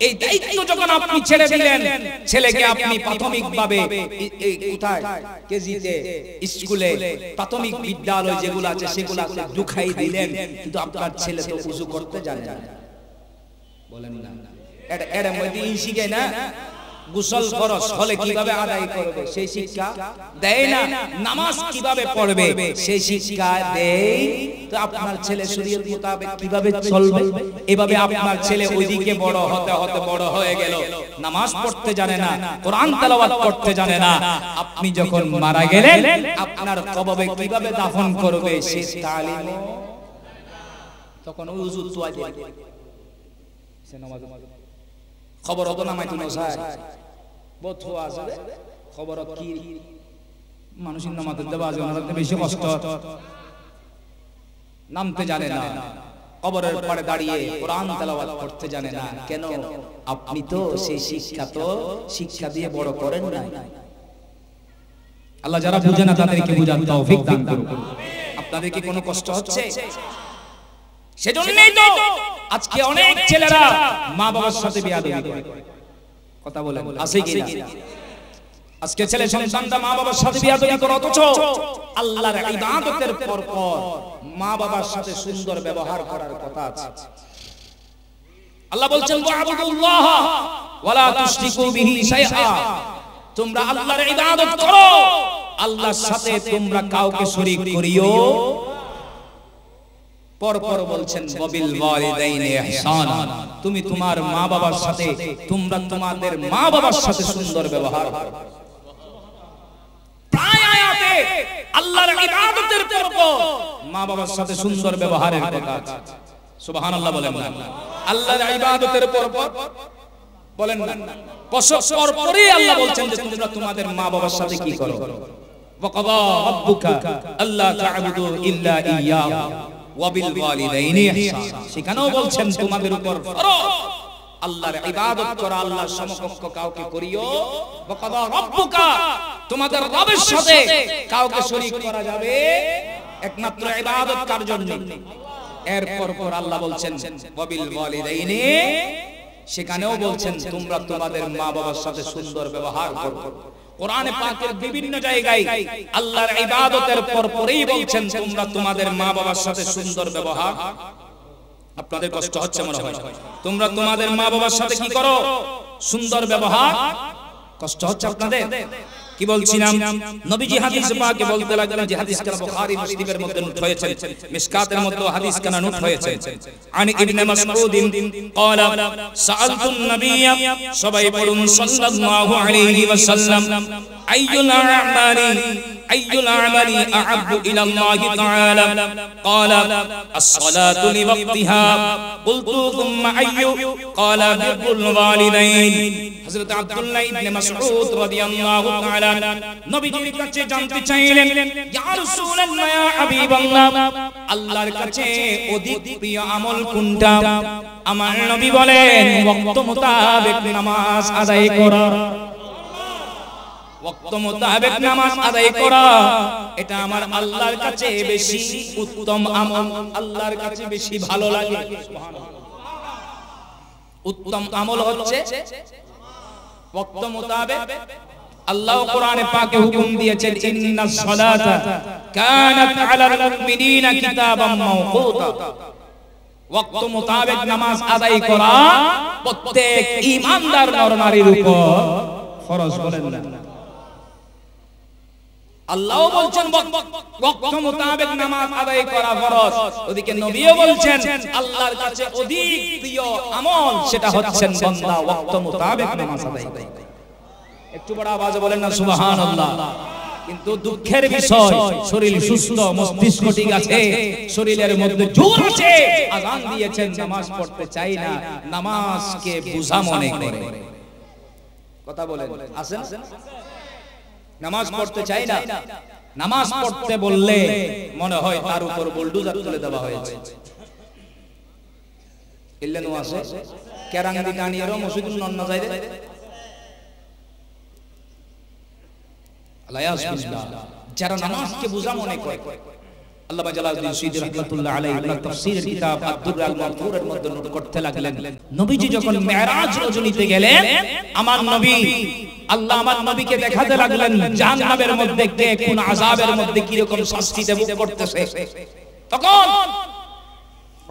এই দায়িত্ব যখন আপনি ছেড়ে দিলেন, ছেলেকে আপনি প্রাথমিকভাবে কোথায়, কেজিতে, স্কুলে, প্রাথমিক বিদ্যালয় যেগুলো আছে সেগুলোতে ঢুকাই দিলেন, কিন্তু আপনার ছেলে তো ওযু করতে জানে না, বলেন না, এর মধ্যে শিখে না, গোসল ফরজ হলে কিভাবে আদায় করবে সেই শিক্ষা দেয় না, নামাজ কিভাবে পড়বে সেই শিক্ষা দেয়। তো আপনার ছেলে শরীয়ত মোতাবেক কিভাবে চলবে? এভাবে আপনার ছেলে ওইদিকে বড় হতে হতে বড় হয়ে গেল, নামাজ পড়তে জানে না, কোরআন তেলাওয়াত করতে জানে না। আপনি যখন মারা গেলেন, আপনার কবরে কিভাবে দাফন করবে সেই তালিম তখন ওযু তোয়া দিয়ে সে নামাজ খবর হতো না, মাইতো না যায় বহুত আছে খবর কি মানুষের নামাজের দেওয়া আছে, ওনাদের বেশি কষ্ট, নামতে জানে না, কবরের পাড়ে দাঁড়িয়ে কোরআন তেলাওয়াত করতে জানে না। কেন? আপনি তো সেই শিক্ষা দিয়ে বড় করেন না। আল্লাহ যারা বুঝে না তাদেরকে বুঝার তৌফিক দান করুন। আপনাদের কি কোনো কষ্ট হচ্ছে? সেজন্যই তো আজকে অনেক ছেলেরা মা বাবার সাথে বেয়াদবি করে, কথা বলেন আছে কি না? আজকে ছেলে সন্তানরা মা বাবার সাথে বেয়াদবি করে, অথচ আল্লাহর ইবাদতের পর মা বাবার সাথে সুন্দর ব্যবহার করার কথা আছে। আল্লাহ বলছেন ওয়াবুদুল্লাহ ওয়ালা তুশরিকু বিহি শাইআ, তোমরা আল্লাহর ইবাদত করো, আল্লাহর সাথে তোমরা কাউকে শরীক করিও। পরপর বলছেন ওয়াবিল ওয়ালিদাইনি ইহসানা, তুমি তোমার মা বাবার সাথে, তোমরা তোমাদের মা বাবার সাথে সুন্দর ব্যবহার করো। প্রায় আয়াতে আল্লাহর ইবাদতের পরপর মা বাবার সাথে সুন্দর ব্যবহারের কথা আছে। সুবহানাল্লাহ বলেন না? আল্লাহর ইবাদতের পরপর বলেন না, পরপরই আল্লাহ বলছেন যে তোমরা তোমাদের মা বাবার সাথে কি করো। ওয়াকাদা রাব্বুকা আল্লা তা'বুদু ইল্লা ইয়্যাহু ওয়াবিল ওয়ালিদাইনি ইহসানা, সেখানেও বলছেন তোমাদের উপর ফরজ আল্লাহর ইবাদত করা, আল্লাহর সমকক্ষ কাউকে করিও। ওয়াকাদা রাব্বুকা, তোমাদের রবের সাথে কাউকে শরীক করা যাবে একমাত্র ইবাদত কার জন্য। এরপর পর আল্লাহ বলছেন ওয়াবিল ওয়ালিদাইনি, সেখানেও বলছেন তোমরা তোমাদের মা বাবার সাথে সুন্দর ব্যবহার করো। কোরআনে পাকের বিভিন্ন জায়গায় আল্লাহর ইবাদতের পরপরই বলছেন তোমরা তোমাদের মা বাবার সাথে সুন্দর ব্যবহার। আপনাদের কষ্ট হচ্ছে মনে হয়, তোমরা তোমাদের মা বাবার সাথে কি করো? সুন্দর ব্যবহার। কষ্ট হচ্ছে আপনাদের? কি বলছিলাম, নবীজি হাদিস পাকে বলতে লাগলেন যে হাদিস কানা বুখারী মুসলিমের মধ্যে নোট হয়েছে, মিশকাতের মধ্যে হাদিস কানা নোট হয়েছে। আনি ইবনে মাসউদ ক্বালা সাআলতুন নাবিয়্য, সবাই বলুন সাল্লাল্লাহু আলাইহি ওয়াসাল্লাম, আইয়ুল আমালি আহাব্বু ইলা আল্লাহি তাআলা, ক্বালা আস-সালাতু লিওয়াক্তিহা, কুলতু সুম্মা আইয়ু, ক্বালা বিরুল ওয়ালিদাইন। হযরত আব্দুল্লাহ ইবনে মাসউদ রাদিয়াল্লাহু তাআলা নবীজির কাছে জানতে চাইলেন, ইয়া রাসূলুল্লাহ, ইয়া হাবিবাল্লাহ, আল্লাহর কাছে অধিক প্রিয় আমল কোনটা? আমার নবী বলেন ওয়াক্ত মোতাবেক নামাজ আদায় করা। ওয়াক্ত মোতাবেক নামাজ আদায় করা, এটা আমার আল্লাহর কাছে বেশি উত্তম আমল, আল্লাহর কাছে বেশি ভালো লাগে। সুবহানাল্লাহ। উত্তম আমল হচ্ছে ওয়াক্ত মোতাবেক। আল্লাহ কোরআনে পাকে হুকুম দিয়েছেন ইন্নাস সালাতা কানাত আলাল মুমিনিনা কিতাবাম মাওকুতা, ওয়াক্ত মোতাবেক নামাজ আদায় করা প্রত্যেক ঈমানদার নরনারীর উপর ফরজ। বলেন না? আল্লাহ বলছেন ওয়াক্ত মোতাবেক নামাজ আদায় করা ফরজ, ওদিকে নবীও বলছেন আল্লাহর কাছে অধিক প্রিয় আমল সেটা হচ্ছে বান্দা ওয়াক্ত মোতাবেক নামাজ আদায় করে। একটু বড় আওয়াজে বলেন না সুবহানাল্লাহ। কিন্তু দুঃখের বিষয়, শরীর সুস্থ, মস্তিষ্ক ঠিক আছে, শরীরের মধ্যে জোর আছে, আযান দিয়েছেন, নামাজ পড়তে চাই না, নামাজকে বোঝা মনে করে। কথা বলেন, আছে না? নামাজ পড়তে চাই না, নামাজ পড়তে বললে মনে হয় তার উপর বুলডোজার তুলে দেওয়া হয়েছে। ইল্লেনো আছে কেরাঙ্গি কানিয়ারও মসজিদুল নন্ন যায় রে যারা নামাজকে বোঝা মনে করে। আল্লামা জালালউদ্দিন সুয়ুতী রাহমাতুল্লাহ আলাইহি ওনার তাফসীরের কিতাব আদ-দুররাল মানসুরের মধ্যে নোট করতে লাগলেন, নবীজি যখন মিরাজ রজনীতে গেলেন, আমার নবী, আল্লাহ আমার নবীকে দেখাতে লাগলেন জাহান্নামের মধ্যে কে কোন আযাবের মধ্যে কি রকম শাস্তি ভোগ করতেছে। তখন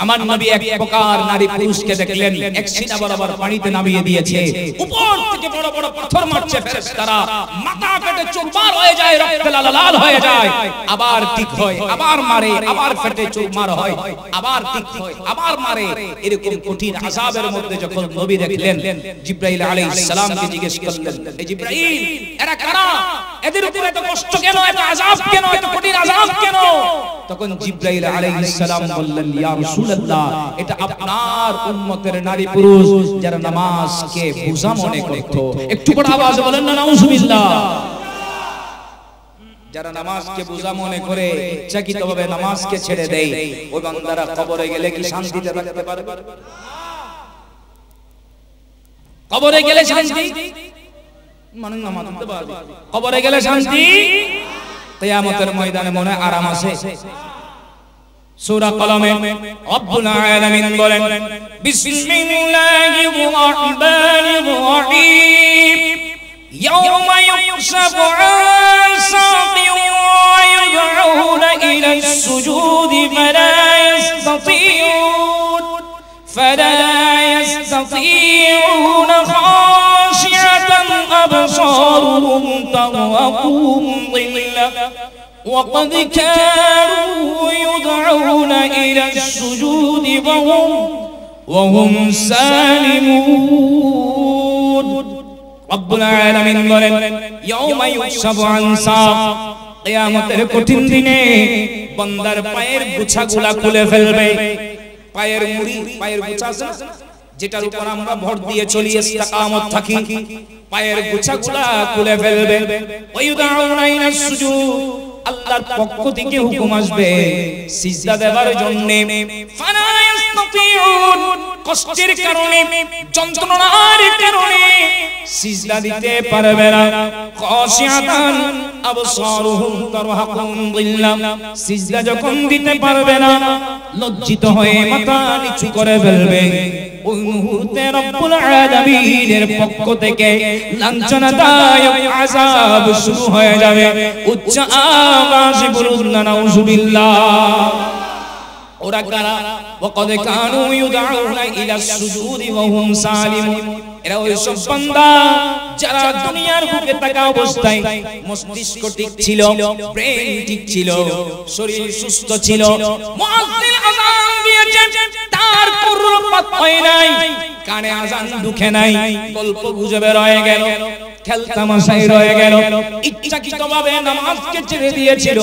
আমার নবী এক প্রকার নারী পুরুষকে দেখলেন, এক সিনা বরাবর পানিতে নামিয়ে দিয়েছে, উপর থেকে বড় বড় পাথর মারছে ফেরেশতারা, মাথা ফেটে চুরমার হয়ে যায়, রক্তে লাল হয়ে যায়, আবার ঠিক হয়, আবার মারে, আবার ফেটে চুরমার হয়, আবার ঠিক হয়, আবার মারে। এরকম কঠিন আযাবের মধ্যে যখন নবী দেখলেন, জিবরাইল আলাইহিস সালামকে জিজ্ঞেস করলেন, এই জিবরাইল, এরা কারা? এদের উপর এত কষ্ট কেন, এত আযাব কেন, এত কঠিন আযাব কেন? তখন জিবরাইল আলাইহিস সালাম বললেন, ইয়া রাসূলুল্লাহ, এটা আপনার উম্মতের নারী পুরুষ যারা নামাজকে বোঝা মনে করত। একটু বড় আওয়াজে বলেন না নাউজুবিল্লাহ। যারা নামাজকে বোঝা মনে করে ইচ্ছাকৃতভাবে নামাজকে ছেড়ে দেয়, ওই বান্দারা কবরে গেলে কি শান্তিতে থাকতে পারবে? কবরে গেলে শান্তি, মানে নামাজ পড়তে পারবে, কবরে গেলে শান্তি, কিয়ামতের ময়দানে মনে আরাম আছে। সূরা কলমে রব্বুল আলামিন বলেন, বিসমিল্লাহির রাহমানির রহিম, ইয়াওমা ইউকশাফু আন সাকিন ওয়া ইউদউনা ইলা সুজুদি ফালা ইস্তাতিউন فلا يستطيعون خاشعة أبصارهم ترهقهم ذلة وقد كانوا يدعون إلى السجود وهم سالمون رب العالمين বলেন يوم يكشف عن ساق কিয়ামতের কঠিন দিনে বান্দার পায়ের গোছাগুলা খুলে ফেলবে পায়ের মুড়ি পায়ের গোছা আছে যেটার উপর আমরা ভর দিয়ে চলি ইস্তিকামত থাকি পায়ের গোছাগুলা খুলে ফেলবে ওয়ায়ুদাউনা ইলাস সুজুদ আল্লাহর পক্ষ থেকে হুকুম আসবে সিজদা দেওয়ার জন্য ফালা ইস্তাতিউন কষ্টের কারণে যন্ত্রণার কারণে সিজদা দিতে পারবে না খাশিয়াতান আবসারুহুম তারহাকুম যিল্লা সিজদা যখন দিতে পারবে না লজ্জিত হয়ে মাথা নিচু করে ফেলবে ওই মুহূর্তে রব্বুল আলামিনের পক্ষ থেকে লাঞ্ছনাদায়ক আযাব শুরু হয়ে যাবে উচ্চ আওয়াজে বলুন না নাউযুবিল্লাহ ওরা কারা ওয়াকাদ কানু ইউদাউনা ইলাস সুজুদি ওয়া হুম সালিমুন এরা ওই সব বান্দা যারা দুনিয়ার বুকে থাকা অবস্থায় মস্তিষ্ক ঠিক ছিল ব্রেন ঠিক ছিল শরীর সুস্থ ছিল মুয়াজ্জিন আযান দিয়েছে তার কোনো পাত হয় নাই কানে আযান ঢুকে নাই গল্প গুজবে রয়ে গেল খেলতামাশায় রয়ে গেল ইচ্ছাকৃতভাবে নামাজকে ছেড়ে দিয়েছিল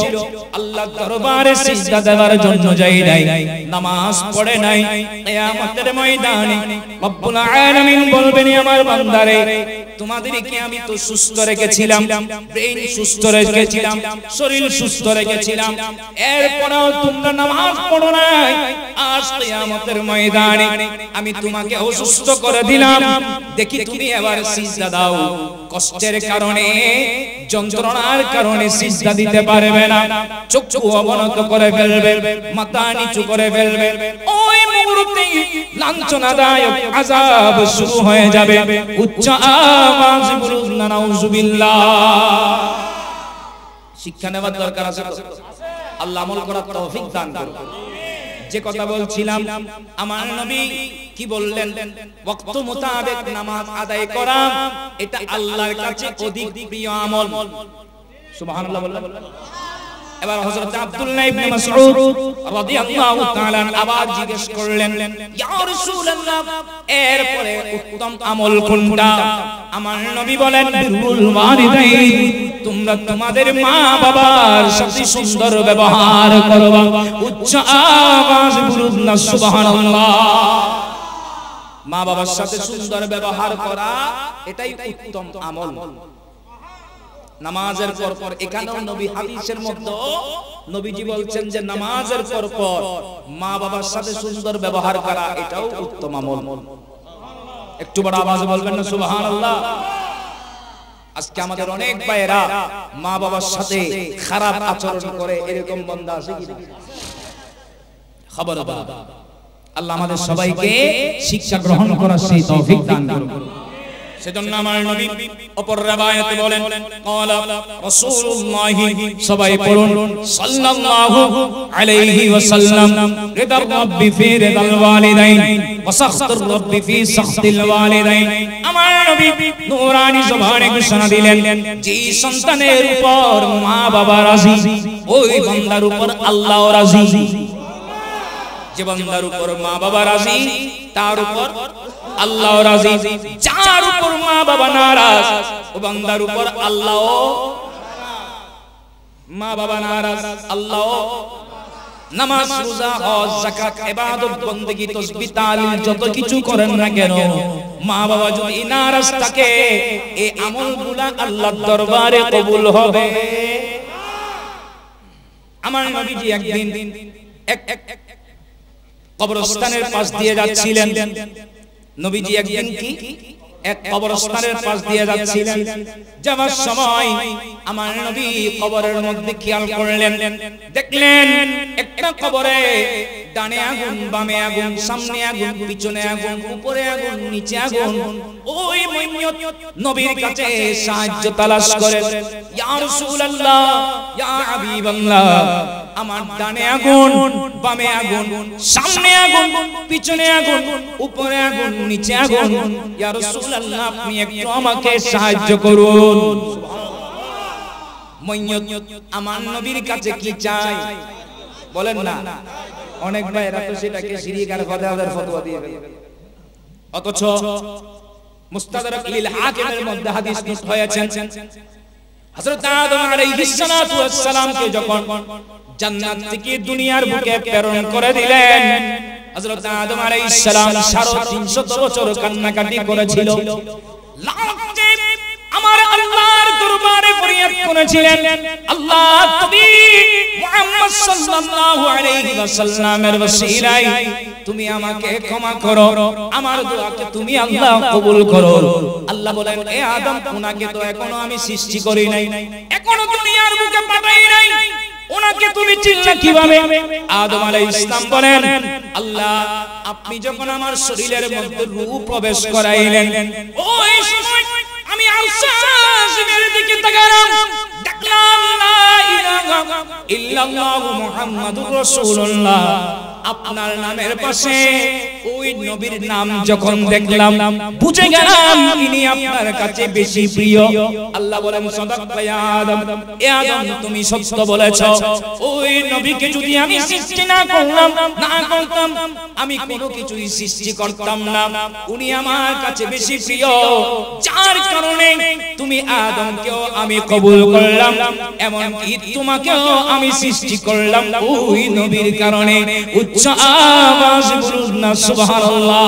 আল্লাহর দরবারে সিজদা দেওয়ার জন্য যাই নাই নামাজ পড়ে নাই কিয়ামতের ময়দানে রব্বুল আলামিন বলবেন আমার বান্দারে তোমাদেরকে আমি তো সুস্থ রেখেছিলাম ব্রেন সুস্থ রেখেছিলাম শরীর সুস্থ রেখেছিলাম এরপরেও তোমরা নামাজ পড়ো নাই আজ কিয়ামতের ময়দানে আমি তোমাকে অসুস্থ করে দিলাম দেখি তুমি এবার সিজদা দাও কষ্টের কারণে যন্ত্রণার কারণে সিজদা দিতে পারবে না চক্ষু অবনত করে ফেলবে মাথা নিচু করে ফেলবে ওই মুহূর্তে লাঞ্ছনাদায়ক আযাব শুরু হয়ে যাবে উচ্চ আওয়াজে বলুন না নাউযুবিল্লাহ শিক্ষা নেওয়ার দরকার আছে আল্লাহ আমল করার তৌফিক দান করুন যে কথা বলছিলাম আমার নবী কি বললেন ওয়াক্ত মোতাবেক নামাজ আদায় করা এটা আল্লাহর কাছে অধিক প্রিয় আমল সুবহানাল্লাহ বললেন এবার হযরত আব্দুল্লাহ ইবনে মাসউদ রাদিয়াল্লাহু তাআলা আবার জিজ্ঞেস করলেন ইয়া রাসূলুল্লাহ এরপরে উত্তম আমল কোনটা আমার নবী বলেন বিরুল ওয়ালিদাইন তোমরা তোমাদের মা বাবার সাথে সুন্দর ব্যবহার করবা উচ্চ আওয়াজে বলুন না সুবহানাল্লাহ মা বাবার সাথে সুন্দর ব্যবহার করা এটাই উত্তম আমল নামাজের পর এখানেও নবী হাদিসের মধ্যে নবীজি বলছেন যে নামাজের পর মা বাবার সাথে সুন্দর ব্যবহার করা এটাও উত্তম আমল একটু বড় আওয়াজে বলবেন না সুবহানাল্লাহ আজকে আমাদের অনেক ভাইয়েরা মা বাবার সাথে খারাপ আচরণ করে এরকম বান্দা আছে কি খবরদার আল্লাহ আমাদের সবাইকে শিক্ষা গ্রহণ করার সেই তৌফিক দান করুন সেজন্য আমার নবী অপর riwayate বলেন ক্বালা রাসূলুল্লাহ সবাই পড়ুন সাল্লাল্লাহু আলাইহি ওয়াসাল্লাম রিদার রাব্বি ফি রিদাল ওয়ালিদাইন ওয়া সাখতুর রাব্বি ফি সাখতিল ওয়ালিদাইন আমার নবী নূরানি জবানে ঘোষণা দিলেন যে সন্তানের উপর মা বাবা রাজি ওই বান্দার উপর আল্লাহ রাজি যে বান্দার উপর মা বাবা রাজি তার উপর আল্লাহ রাজি যার উপর মা বাবা নারাজ ও বান্দার উপর আল্লাহ মা বাবা নারাজ আল্লাহ নামাজ রোজা হজ যাকাত ইবাদত বندگی তাসবিহ তাহলিল যত কিছু করেন না কেন মা বাবা যদি নারাজ থাকে এই আমলগুলো আল্লাহর দরবারে কবুল হবে আমার নবীজি একদিন এক কবরস্থানের পাশ দিয়ে যাচ্ছিলেন নবীজি একদিন কি এক কবরস্থানের পাশ দিয়ে যাচ্ছিলেন যাওয়ার সময় আমার নবী কবরের মধ্যে খেয়াল করলেন দেখলেন একটা কবরে ডানে আগুন বামে আগুন সামনে আগুন পিছনে আগুন উপরে আগুন নিচে আগুন ওই মইয়ত নবীর কাছে সাহায্য তালাশ করেন ইয়া রাসূলুল্লাহ ইয়া হাবিবাল্লাহ আমার ডানে আগুন, বামে আগুন, সামনে আগুন, পিছনে আগুন, উপরে আগুন, নিচে আগুন। ইয়া রাসূলুল্লাহ আপনি একটু আমাকে সাহায্য করুন। মইয়ত আমার নবীর কাছে কি চাই বলেন না? অনেক ভাইরা তো সেটাকে শিরক আর ফাদাদের ফতোয়া দিয়ে ফেলে। অথচ মুস্তাদরাক লিল হাকিমের মধ্যে হাদিস নিয়ে হয়েছে হযরত আদম আলাইহিস সালাতু ওয়াস সালামকে যখন জান্নাত থেকে দুনিয়ার বুকে প্রেরণ করে দিলেন, হযরত আদম আলাইহিস সালাম 350 বছর কান্নাকাটি করেছিল। লাজে আমার আল্লাহর দরবারে ফরিয়াদ করেছিলেন, আল্লাহ তুমি মুহাম্মদ সাল্লাল্লাহু আলাইহি ওয়াসাল্লামের ওসিলায় তুমি আমাকে ক্ষমা করো, আমার দোয়াকে তুমি আল্লাহ কবুল করো। আল্লাহ বলেন, এ আদম উনাকে তো এখনো আমি সৃষ্টি করি নাই, এখনো দুনিয়ার বুকে পাঠাই নাই, ওনাকে তুমি চিনলে কিভাবে? আদম আলাইহিস সালাম বলেন, আল্লাহ আপনি যখন আমার শরীরের মধ্যে রূহ প্রবেশ করাইলেন, ওই সময় আমি আরশের দিকে তাকালাম, দেখলাম লা ইলাহা ইল্লাল্লাহ মুহাম্মাদুর রাসূলুল্লাহ। আপনার নামের পাশে ওই নবীর নাম যখন দেখলাম বুঝে গেলাম ইনি আপনার কাছে বেশি প্রিয়। আল্লাহ বলেন, সাদাকতা ইয়া আদম, এ আদম তুমি সত্য বলেছো। ওই নবীকে যদি আমি সৃষ্টি না করতাম আমি কোনো কিছুই সৃষ্টি করতাম না, উনি আমার কাছে বেশি প্রিয়, যার কারণে তুমি আদমকেও আমি কবুল করলাম, এমনকি তোমাকেও আমি সৃষ্টি করলাম ওই নবীর কারণে। উচ্চ আওয়াজ বলুন না সুবহানাল্লাহ।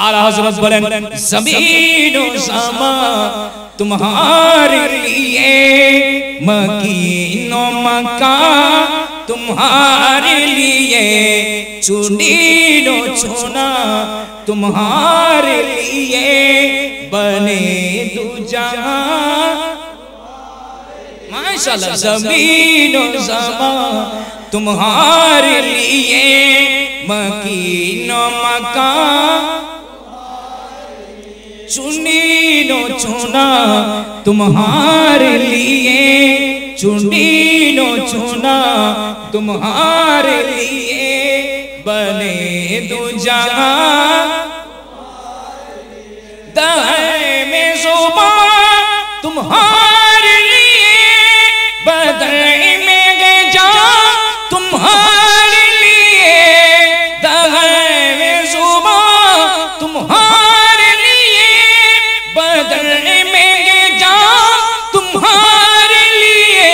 আলা হযরত বলেন, জমিন ও সামা तुम्हारे लिए, मकीन व मका तुम्हारे लिए, चुनीन व चुना तुम्हारे लिए, बने दो जहां माशाअल्लाह। ज़मीन व ज़मा तुम्हारे लिए, मकीन व मका चुनीनो चुना तुम्हारे लिए, चुनीनो चुना तुम्हारे लिए, बने दो जहां दाए में ज़ुबान तुम्हारे लिए, बदले में जा तुम्हारे लिए, दाए में ज़ुबान तुम्हारे लिए, बदले में जा तुम्हारे लिए,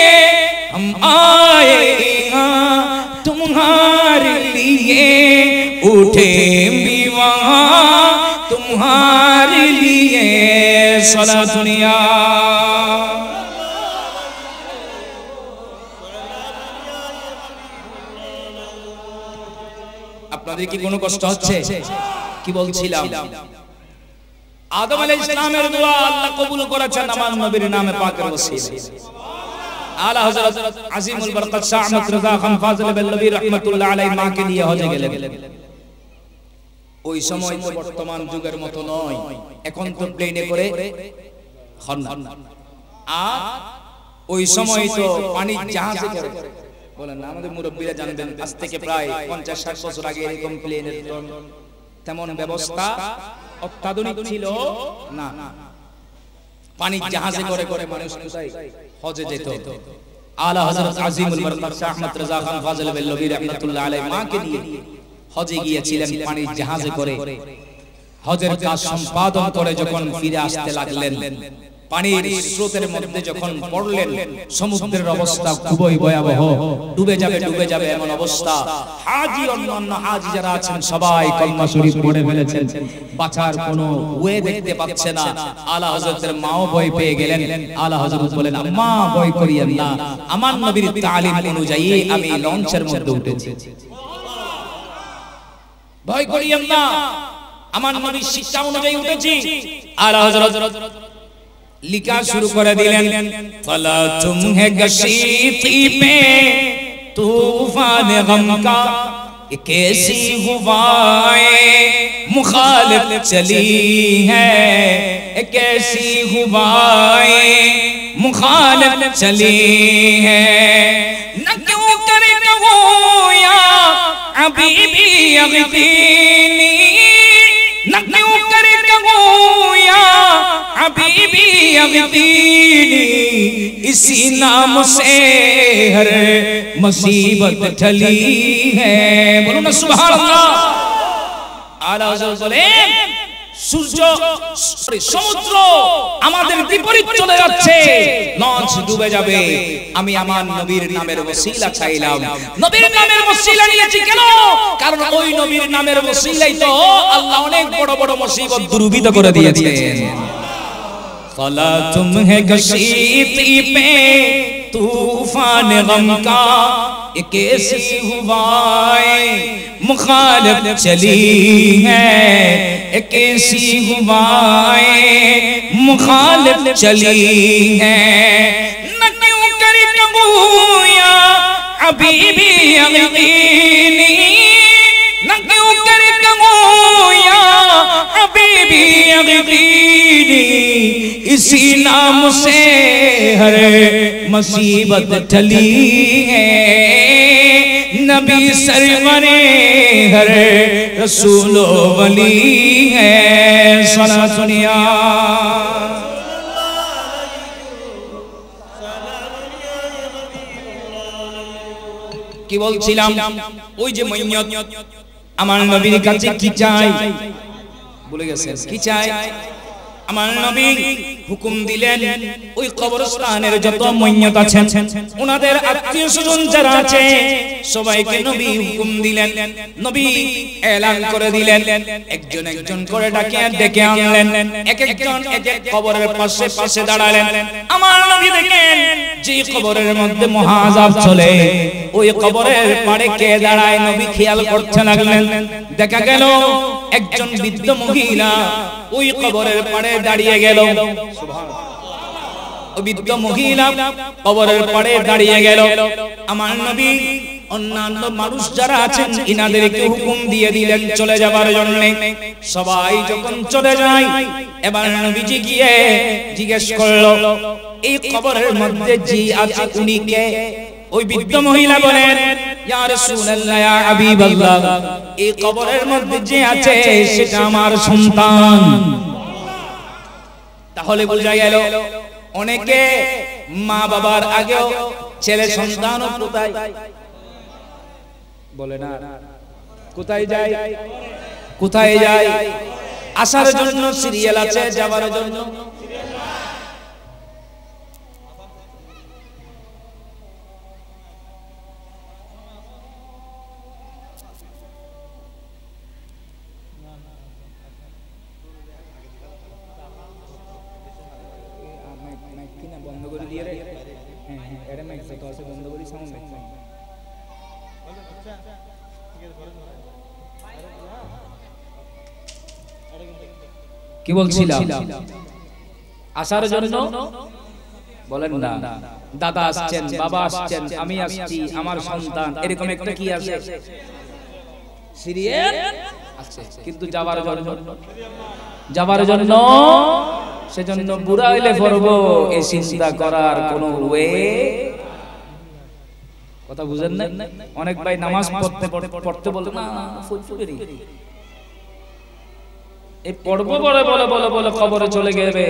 हम आए यहाँ तुम्हारे लिए, उठे भी वहाँ तुम्हारे लिए। सला दुनिया আপনাদের কি কোনো কষ্ট হচ্ছে? কি বলছিলাম, আদম আলাইহিস সালামের দোয়া আল্লাহ কবুল করেছেন আমার নবীর নামে পাকের ওসিলায়। আলা হযরত আজিমুল বরকত শাহ আহমদ রাজা খান ফাজিল বেল্লভী রাহমাতুল্লাহ আলাইহি মাকে নিয়ে হজে গেলেন। ওই সময় তো বর্তমান যুগের মতো নয়, এখন তো প্লেনে করে হন না, আর ওই সময় তো পানির জাহাজে করে। বলেন না, আমাদের মুরব্বিরা জানবেন, আজ থেকে প্রায় 50-60 বছর আগে এরকম প্লেনের তেমন ব্যবস্থা অত্যাধুনিক ছিল না। পানির জাহাজে করে করে মানুষ কোথায় হজে যেত। আলা হযরত আজিমুল বরকত শাহ আহমদ রাজা খান ফাজিল বেল্লভী রাহমাতুল্লাহ আলাইহি মাকে নিয়ে হজে গিয়েছিলেন পানির জাহাজে করে। হজের কাজ সম্পাদন করে যখন ফিরে আসতে লাগলেন, পানির স্রোতের মধ্যে যখন পড়লেন, সমুদ্রের অবস্থা খুবই ভয়াবহ, ডুবে যাবে এমন অবস্থা। হাজী অন্যান্য হাজী যারা আছেন সবাই কলমা শরীফ পড়ে ফেলেছেন, বাঁচার কোনো ওয়ে দেখতে পাচ্ছে না। আলা হযরতের মাও ভয় পেয়ে গেলেন। আলা হযরত বলেন, আম্মা ভয় করিয়েন না, আমার নবীর তালিম অনুযায়ী আমি লঞ্চের মধ্যে উঠেছি, ভয় করিয়েন না, আমার নবীর শিক্ষা অনুযায়ী উঠেছি। আলা হযরত लिखा शुरू कर दिलेन, फला तुम है गशीती पे तूफान गम का, कैसी हवाएं मुखालिफ चली है, कैसी हवाएं मुखालिफ चली है, न क्यों कर यकीनी न क्यों करे कहूँ या हबीबी यकीनी इसी नाम से हर मुसीबत टली है। बोलो ना सुभान अल्लाह। आला हज़रत बोलें সূর্য সমুদ্র আমাদের বিপরীত চলে যাচ্ছে, লঞ্চ ডুবে যাবে, আমি আমার নবীর নামের ওসিলা চাইলাম। নবীর নামের ওসিলা নিয়েছি কেন? কারণ ওই নবীর নামের ওসিলাই তো আল্লাহ অনেক বড় বড় মুসিবত দূরীভূত করে দিয়েছেন। फला तुम है कशीती पे तूफान गम का एक ऐसी हवाएं मुखालिफ चली है, एक ऐसी हवाएं मुखालिफ चली है। न क्यों करे कहूँ या हबीबी यकीनी न क्यों करे कहूँ या हबीबी यकीनी इसी नाम से हर मुसीबत टली है। नबी सरवरे हर रसूलो वली है। सला सुनिया কি বলছিলাম, ওই যে মইয়ত আমার নবীর কাছে কি চাই বলে গেছেন, কি চাই? আমার নবী হুকুম দিলেন ওই কবরস্থানের যত মইয়ত আছেন ওনাদের আত্মীয় স্বজন যারা আছে সবাইকে নবী হুকুম দিলেন, নবী এলান করে দিলেন, একজন একজন করে ডেকে আনলেন, এক একজন এক এক কবরের পাশে পাশে দাঁড়ালেন। আমার নবী দেখেন যে কবরের মধ্যে মহাযাব চলে, ওই কবরের পাড়ে কে দাঁড়ায় নবী খেয়াল করতে লাগলেন। দেখা গেল একজন বৃদ্ধ মহিলা ওই কবরের পাড়ে দাঁড়িয়ে গেল। ওই বৃদ্ধ মহিলা কবরের পাড়ে দাঁড়িয়ে গেল। আমার নবী অন্যান্য মানুষ যারা আছেন ইনাদেরকে হুকুম দিয়ে দিলেন চলে যাবার জন্য। সবাই যখন চলে যায় এবার নবীজি গিয়ে জিজ্ঞেস করলো এই কবরের মধ্যে যে আছে উনি কে? ওই বৃদ্ধ মহিলা বলেন ইয়া রাসূলুল্লাহ ইয়া হাবিবাল্লাহ এই কবরের মধ্যে যে আছে সেটা আমার সন্তান। তাহলে বোঝা গেল অনেকে মা বাবার আগেও ছেলে সন্তানও কোথায় বলে না, কোথায় যায়, কোথায় যায়? আসার জন্য সিরিয়াল আছে, যাবার জন্য বন্ধ করে দিয়ে রে। হ্যাঁ হ্যাঁ এটা মাইক তো আছে, বন্ধ করি সাউন্ড নাই। কি বলছিলাম? আসার জন্য বলেন না, দাদা আসছেন, বাবা আসছেন, আমি আসছি, আমার সন্তান, এরকম একটা কি আছে সিরিয়াল আছে। কিন্তু যাবার জন্য সেজন্য বুড়া হইলে পড়বো এই চিন্তা করার কোনো ওয়ে কথা বুঝেন না। অনেক ভাই নামাজ পড়তে বলে না ফুলফুলি এই পড়বো বলে বলে বলে বলে কবরে চলে গেবে,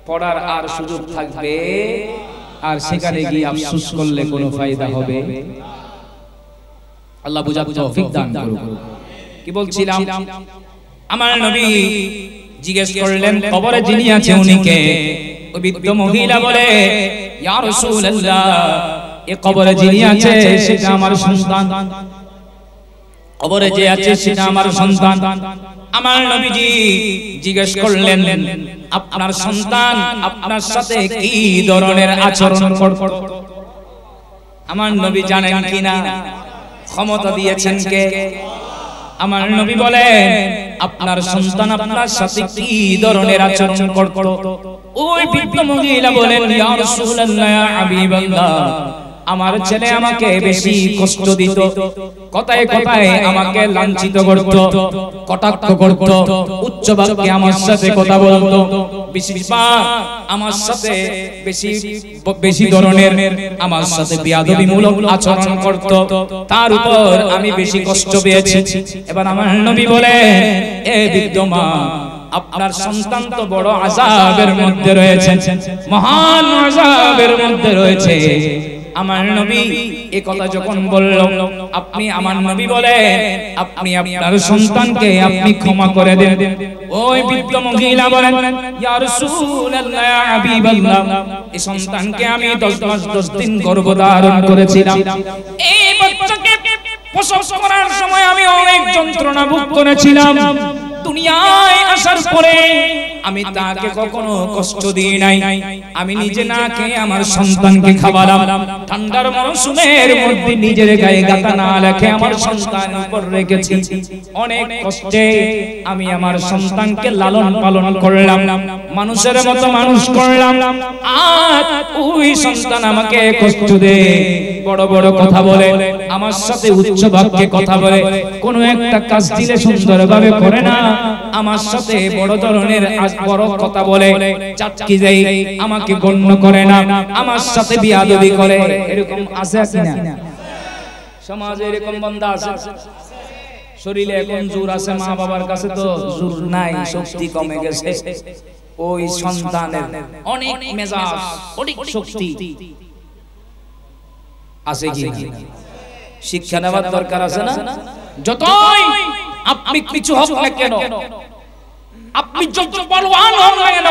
পড়ার আর সুযোগ থাকবে আর সেখানে গিয়ে আফসোস করলে কোনো ফায়দা হবে? আল্লাহ বুঝার তৌফিক দান করুন। কি বলছিলাম? আমার নবী জিজ্ঞেস করলেন কবরে যিনি আছে উনি কে? ওই বৃদ্ধ মহিলা বলে ইয়া রাসূলুল্লাহ এই কবরে যিনি আছে সেটা আমার সন্তান। কবরে যে আছে সেটা আমার সন্তান। আমার নবীজি জিজ্ঞেস করলেন আপনার সন্তান আপনার সাথে কি ধরনের আচরণ করত? আমার নবী জানেন কিনা? ক্ষমতা দিয়েছেন কে? আমার নবী বলেন আপনার সন্তান আপনার সাথে কি ধরনের আচরণ করত? ওই বৃদ্ধ মহিলা বলেন ইয়া রাসূলুল্লাহ ইয়া হাবিবাল্লাহ আমার ছেলে আমাকে বেশি কষ্ট দিত, কথায় কথায় আমাকে লাঞ্ছিত করত, কটাক্ষ করত, উচ্চ বাক্যে আমার সাথে কথা বলতো, বেশিরভাগ আমার সাথে বেশি ধরনের আমার সাথে বেয়াদবিমূলক আচরণ করত, তার উপর আমি বেশি কষ্ট পেয়েছি। এবার আমার নবী বলে, এ বৃদ্ধ মা, আপনার সন্তান তো বড় আযাবের মধ্যে রয়েছে, মহান আযাবের মধ্যে রয়েছে। আমার নবী এই কথা যখন বলল, আপনি আমার নবী বলে আপনি আপনার সন্তানকে আপনি ক্ষমা করে দেন। ওই বৃদ্ধ মহিলা বলেন, ইয়া রাসূলুল্লাহ, ইয়া হাবিবাল্লাহ, এই সন্তানকে আমি 10 মাস 10 দিন গর্ভধারণ করেছিলাম। এই বাচ্চাকে প্রসব করার সময় আমি অনেক যন্ত্রণা ভোগ করেছিলাম। দুনিয়ায় আসার পরে আমি তাকে কখনো কষ্ট দিই নাই। আমি নিজে না খেয়ে আমার সন্তানকে খাওয়ালাম। ঠান্ডার মৌসুমের মধ্যে নিজের গায়ে গাতা না রেখে আমার সন্তানের উপর রেখেছি। অনেক কষ্টে আমি আমার সন্তানকে লালন পালন করলাম, মানুষের মতো মানুষ করলাম। আর ওই সন্তান আমাকে কষ্ট দেয়, বড় বড় কথা বলে, আমার সাথে উচ্চ বাক্যে কথা বলে, কোনো একটা কাজ দিলে সুন্দরভাবে করে না, আমার সাথে বড় ধরনের বড় কথা বলে, চাটকি দেয়, আমাকে গণ্য করে না, আমার সাথে বিয়াদবি করে। এরকম আছে কিনা সমাজে? এরকম বান্দা আছে? শরীরে এখন জোর আছে, মা বাবার কাছে তো জোর নাই, শক্তি কমে গেছে। ওই সন্তানের অনেক মেজাজ, অনেক শক্তি আছে কি? শিক্ষা নেওয়ার দরকার আছে না? যতই আপনি কিছু হোক না কেন, আপনি যত বলওয়ান হোক না কেন,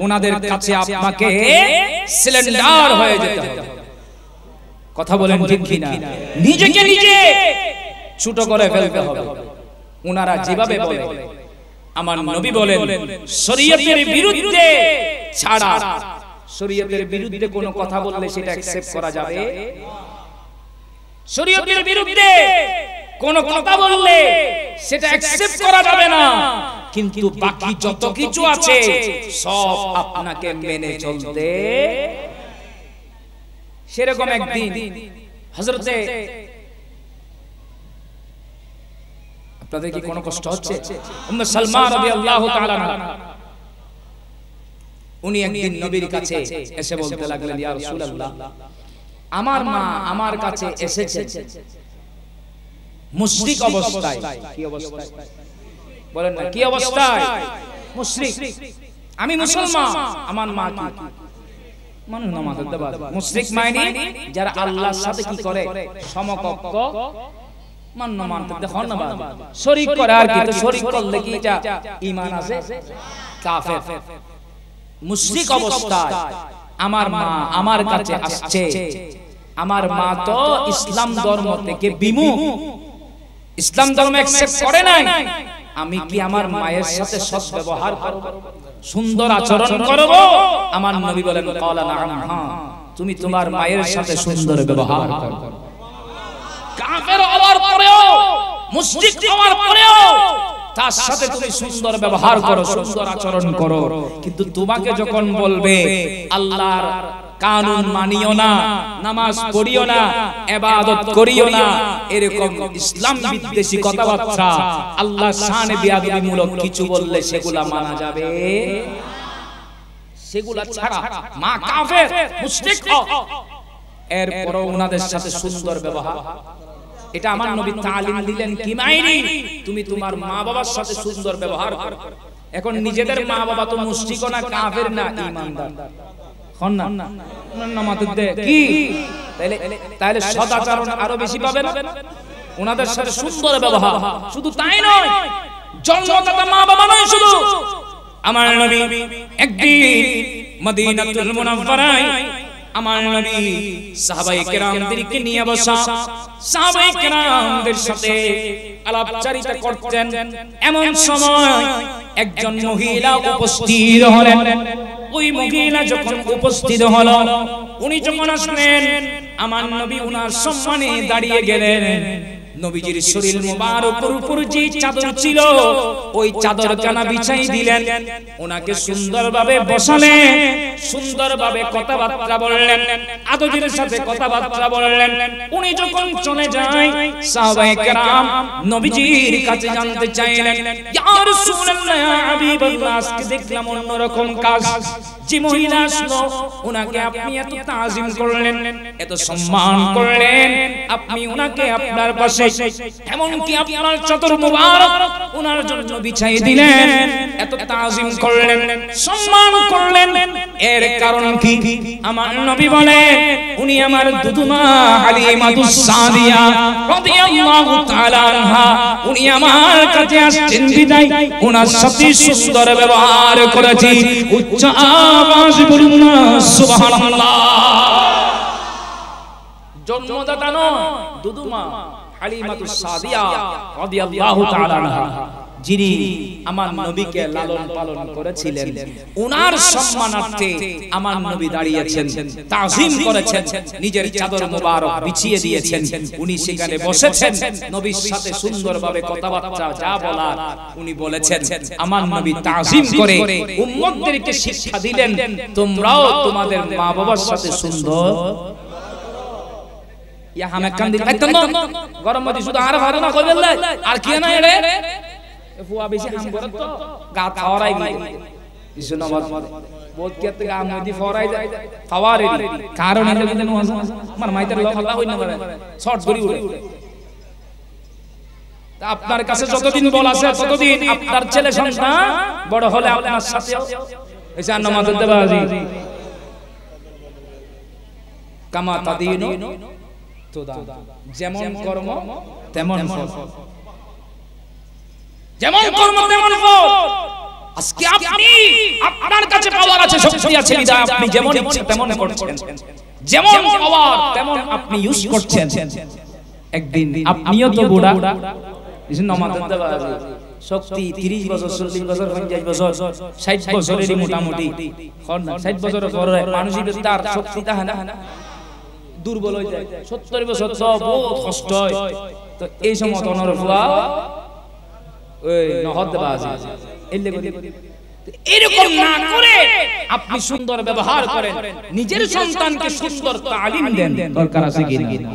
ওনাদের কাছে আপনাকে সিলিন্ডার হয়ে যেতে হবে। কথা বলেন ঠিক কি না? নিজেকে নিজে ছোট করে ফেলতে হবে। ওনারা যেভাবে বলে, আমার নবী বলেন, শরীয়তের বিরুদ্ধে ছাড়া, শরীয়তের বিরুদ্ধে কোনো কথা বললে সেটা অ্যাকসেপ্ট করা যাবে। শরীয়তের বিরুদ্ধে কোন কথা বললে সেটা অ্যাকসেপ্ট করা যাবে না, কিন্তু বাকি যত কিছু আছে সব আপনাকে মেনে চলতে। সেরকম একদিন হযরতে, আপনাদের কি কোনো কষ্ট হচ্ছে? উম্মে সালমা রাদিয়াল্লাহু তাআলা উনি একদিন নবীর কাছে এসে বলতে লাগলেন, ইয়া রাসূলুল্লাহ, আমার মা আমার কাছে এসেছে মুশরিক অবস্থায়। কি অবস্থায় বলেন না? কি অবস্থায়? মুশরিক। আমি মুসলমান, আমার মা কি মানুষ নামাজের দেবাজ। মুশরিক মানে যারা আল্লাহর সাথে কি করে, সমকক্ষ মান্য মানতে দেখুন না, শরীক করে। আর কি তো শরীক করলে কি এটা ঈমান আছে? কাফের। মুশরিক অবস্থায় আমার মা আমার কাছে আসছে। আমার মা তো ইসলাম ধর্ম থেকে বিমুখ, ইসলাম ধর্ম অ্যাকসেপ্ট করে নাই। আমি কি আমার মায়ের সাথে সৎ ব্যবহার করব, সুন্দর আচরণ করব? আমার নবী বলেন, ক্বালা নাআম, হ্যাঁ, তুমি তোমার মায়ের সাথে সুন্দর ব্যবহার করো। কাফের হওয়ার পরেও, মুশরিক হওয়ার পরেও তার সাথে তুমি সুন্দর ব্যবহার করো, সুন্দর আচরণ করো। কিন্তু তোমাকে যখন বলবে আল্লাহর কানুন মানিও না, নামাজ পড়িও না, ইবাদত করিও না, এরকম ইসলাম বিদ্বেষী কথাবার্তা, আল্লাহর শানে বেয়াদবিমূলক কিছু বললে সেগুলা মানা যাবে? সেগুলা ছাড়া মা কাফের, মুশরিক, এরপরও ওনাদের সাথে সুন্দর ব্যবহার। এটা আমার নবী তালিম দিলেন কি মাইরি, তুমি তোমার মা বাবার সাথে সুন্দর ব্যবহার করো। এখন নিজেদের মা বাবা তো মুশরিক না, কাফের না, ঈমানদার হন না, নামাতে দে কি, তাহলে সদাচরণ আরো বেশি পাবে না। ওনাদের সাথে সুন্দর ব্যবহার। শুধু তাই নয়, জন্মদাতা মা বাবা নয় শুধু। আমার নবী একদিন মদিনাতুল মুনাওয়ারায় আমার নবী সাহাবায়ে কেরামদেরকে নিয়ে বসা, সাহাবায়ে কেরামদের সাথে আলাপচারিতা করতেন। এমন সময় একজন মহিলা উপস্থিত হলেন। ওই মহিলা যখন উপস্থিত হলো, উনি যখন আসলেন, আমার নবী উনার সম্মানে দাঁড়িয়ে গেলেন। নবীজির শরীর মোবারকের উপর যে চাদর ছিল ওই চাদর কানা বিছাই দিলেন, ওনাকে সুন্দরভাবে বসালেন, সুন্দরভাবে কথাবার্তা বললেন, আদরের সাথে কথাবার্তা বললেন। উনি যখন চলে যায় সাহাবায়ে কেরাম নবীজির কাছে জানতে চাইলেন, ইয়া রাসূলুল্লাহ, ইয়া হাবিবাল্লাহ, আজকে দেখলাম অন্যরকম কাজ। যে মহিলা আসলো ওনাকে আপনি এত তাজিম করলেন, এত সম্মান করলেন, আপনি ওনাকে আপনার পাশে এমনকি আপনার চাদর মোবারক ওনার জন্য বিছাই দিলেন, এত তাজিম করলেন, সম্মান করলেন, এর কারণ কি? আমার নবী বলেন উনি আমার দুদুমা হালিমাতুস সাদিয়া রাদিয়াল্লাহু তাআলা আনহা, উনি আমার কাছে আসছেন বিদায় ওনার সাথে সুন্দর ব্যবহার করেছি। উচ্চ আওয়াজ বলুন না সুবহানাল্লাহ। জন্মদাতা নয়, দুদুমা হালিমাতুস সাদিয়া রাদিয়াল্লাহু তাআলা আনহা, যিনি আমার নবীকে লালন পালন করেছিলেন, ওনার সম্মানার্থে আমার নবী দাঁড়িয়েছেন, তাজিম করেছেন, নিজের চাদর মোবারক বিছিয়ে দিয়েছেন, উনি সেখানে বসেছেন, নবীর সাথে সুন্দরভাবে কথাবার্তা যা বলার উনি বলেছেন। আমার নবী তাজিম করে উম্মতদেরকে শিক্ষা দিলেন, তোমরাও তোমাদের মা বাবার সাথে সুন্দর। ইয়া হামে কান্দি একদম গরম মধ্যে শুধু আর ভালো না করবেন আর কি না এরে ফুয়া বেশি হাম করে তো গা ফাওয়ারাই গই ইসু নামাজ বহুত কে তে গা মধ্যে ফাওয়ারাই যায় ফাওয়ারে কারণ এটা কিন্তু আমার মাইতের লোক আল্লাহ হই না পারে শর্ট ধরি উড়ে। তা আপনার কাছে যতদিন বল আছে ততদিন আপনার ছেলে সন্তান বড় হলে আপনার সাথে এসে নামাজ দেবা আজি কামা তাদিনু তোদা, যেমন কর্ম তেমন ফল, যেমন কর্ম তেমন ফল। আজকে আপনি আপনার কাছে পাওয়ার আছে, শক্তি আছে, বিধায় আপনি যেমন ইচ্ছা তেমন করছেন, যেমন পাওয়ার তেমন আপনি ইউজ করছেন। একদিন আপনিও তো বুড়া, নামাজ দেওয়া শক্তি 30 বছর 40 বছর 50 বছর 60 বছরেরই মোটামুটি 60 বছরের পরে মানুষের তার শক্তি থাকে না, দুর্বল হয়ে যায়। 70 বছর তো বহুত কষ্ট হয়। তো এই সময় অনরফা ওই নহদ বাজি এরকম না করে আপনি সুন্দর ব্যবহার করেন, নিজের সন্তানকে সুন্দর তালিম দেন। দরকার আছে কি না?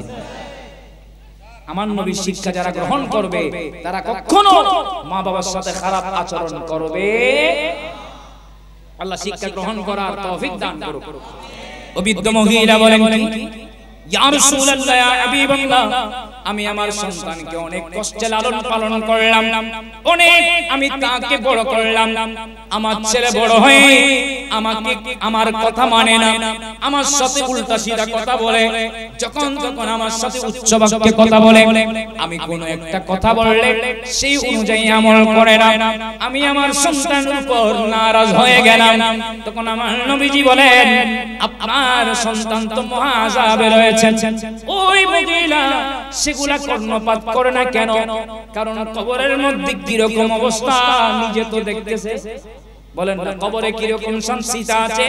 আমার নবীর শিক্ষা যারা গ্রহণ করবে তারা কখনো মা বাবার সাথে খারাপ আচরণ করবে। আল্লাহ শিক্ষা গ্রহণ করার তৌফিক দান করুক। অবিদ্য মহিলা বলেন, ইয়া রাসূলুল্লাহ, ইয়া হাবিবাল্লাহ, আমি আমার সন্তানকে অনেক কষ্টে লালন পালন করলাম, অনেক আমি তাকে বড় করলাম। আমার ছেলে বড় হয়ে আমাকে আমার কথা মানে না, আমার সাথে উল্টা সিধা কথা বলে, যখন আমার সাথে উচ্চ বাক্যে কথা বলে, আমি কোন একটা কথা বললে সেই অনুযায়ী আমল করে না, আমি আমার সন্তানের উপর নারাজ হয়ে গেলাম। তখন আমার নবীজি বলেন, আপনার সন্তান তো মহা আযাবে রয়েছে। ওই মহিলা সেগুলা কর্ণপাত করে না কেন? কারণ কবরের মধ্যে কি রকম অবস্থা নিজে তো দেখতেছে। বলেন না, কবরে কি রকম সংসিতা আছে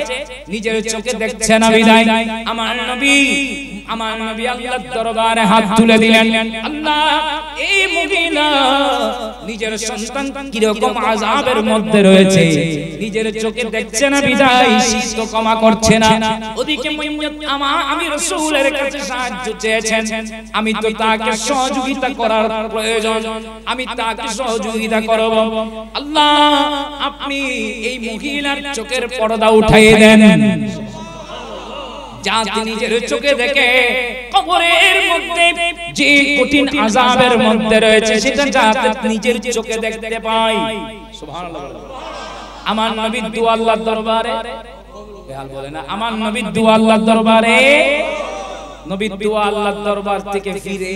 নিজের চোখে দেখছে না বিদায় আমার নবী আল্লাহর দরবারে হাত তুলে দিলেন, আল্লাহ এই মহিলা নিজের সন্তান কি রকম আযাবের মধ্যে রয়েছে, নিজের চোখে দেখছে না বিদায় শীত ক্ষমা করছে না। ওদিকে আমি রাসূলের কাছে সাহায্য চেয়েছেন, আমি তো তাকে সহযোগিতা করার প্রয়োজন, আমি তাকে সহযোগিতা করব। আল্লাহ আপনি এই মহিলার চোখের পর্দা উঠিয়ে দেন, যাতে নিজের চোখে দেখে কবরের মধ্যে যে কঠিন আযাবের মধ্যে রয়েছে সেটা যাতে নিজের চোখে দেখতে পায়। সুবহানাল্লাহ। আমার নবী দোয়া আল্লাহর দরবারে, বেহাল বলে না, আমার নবী দোয়া আল্লাহর দরবারে, নবী দোয়া আল্লাহর দরবার থেকে ফিরে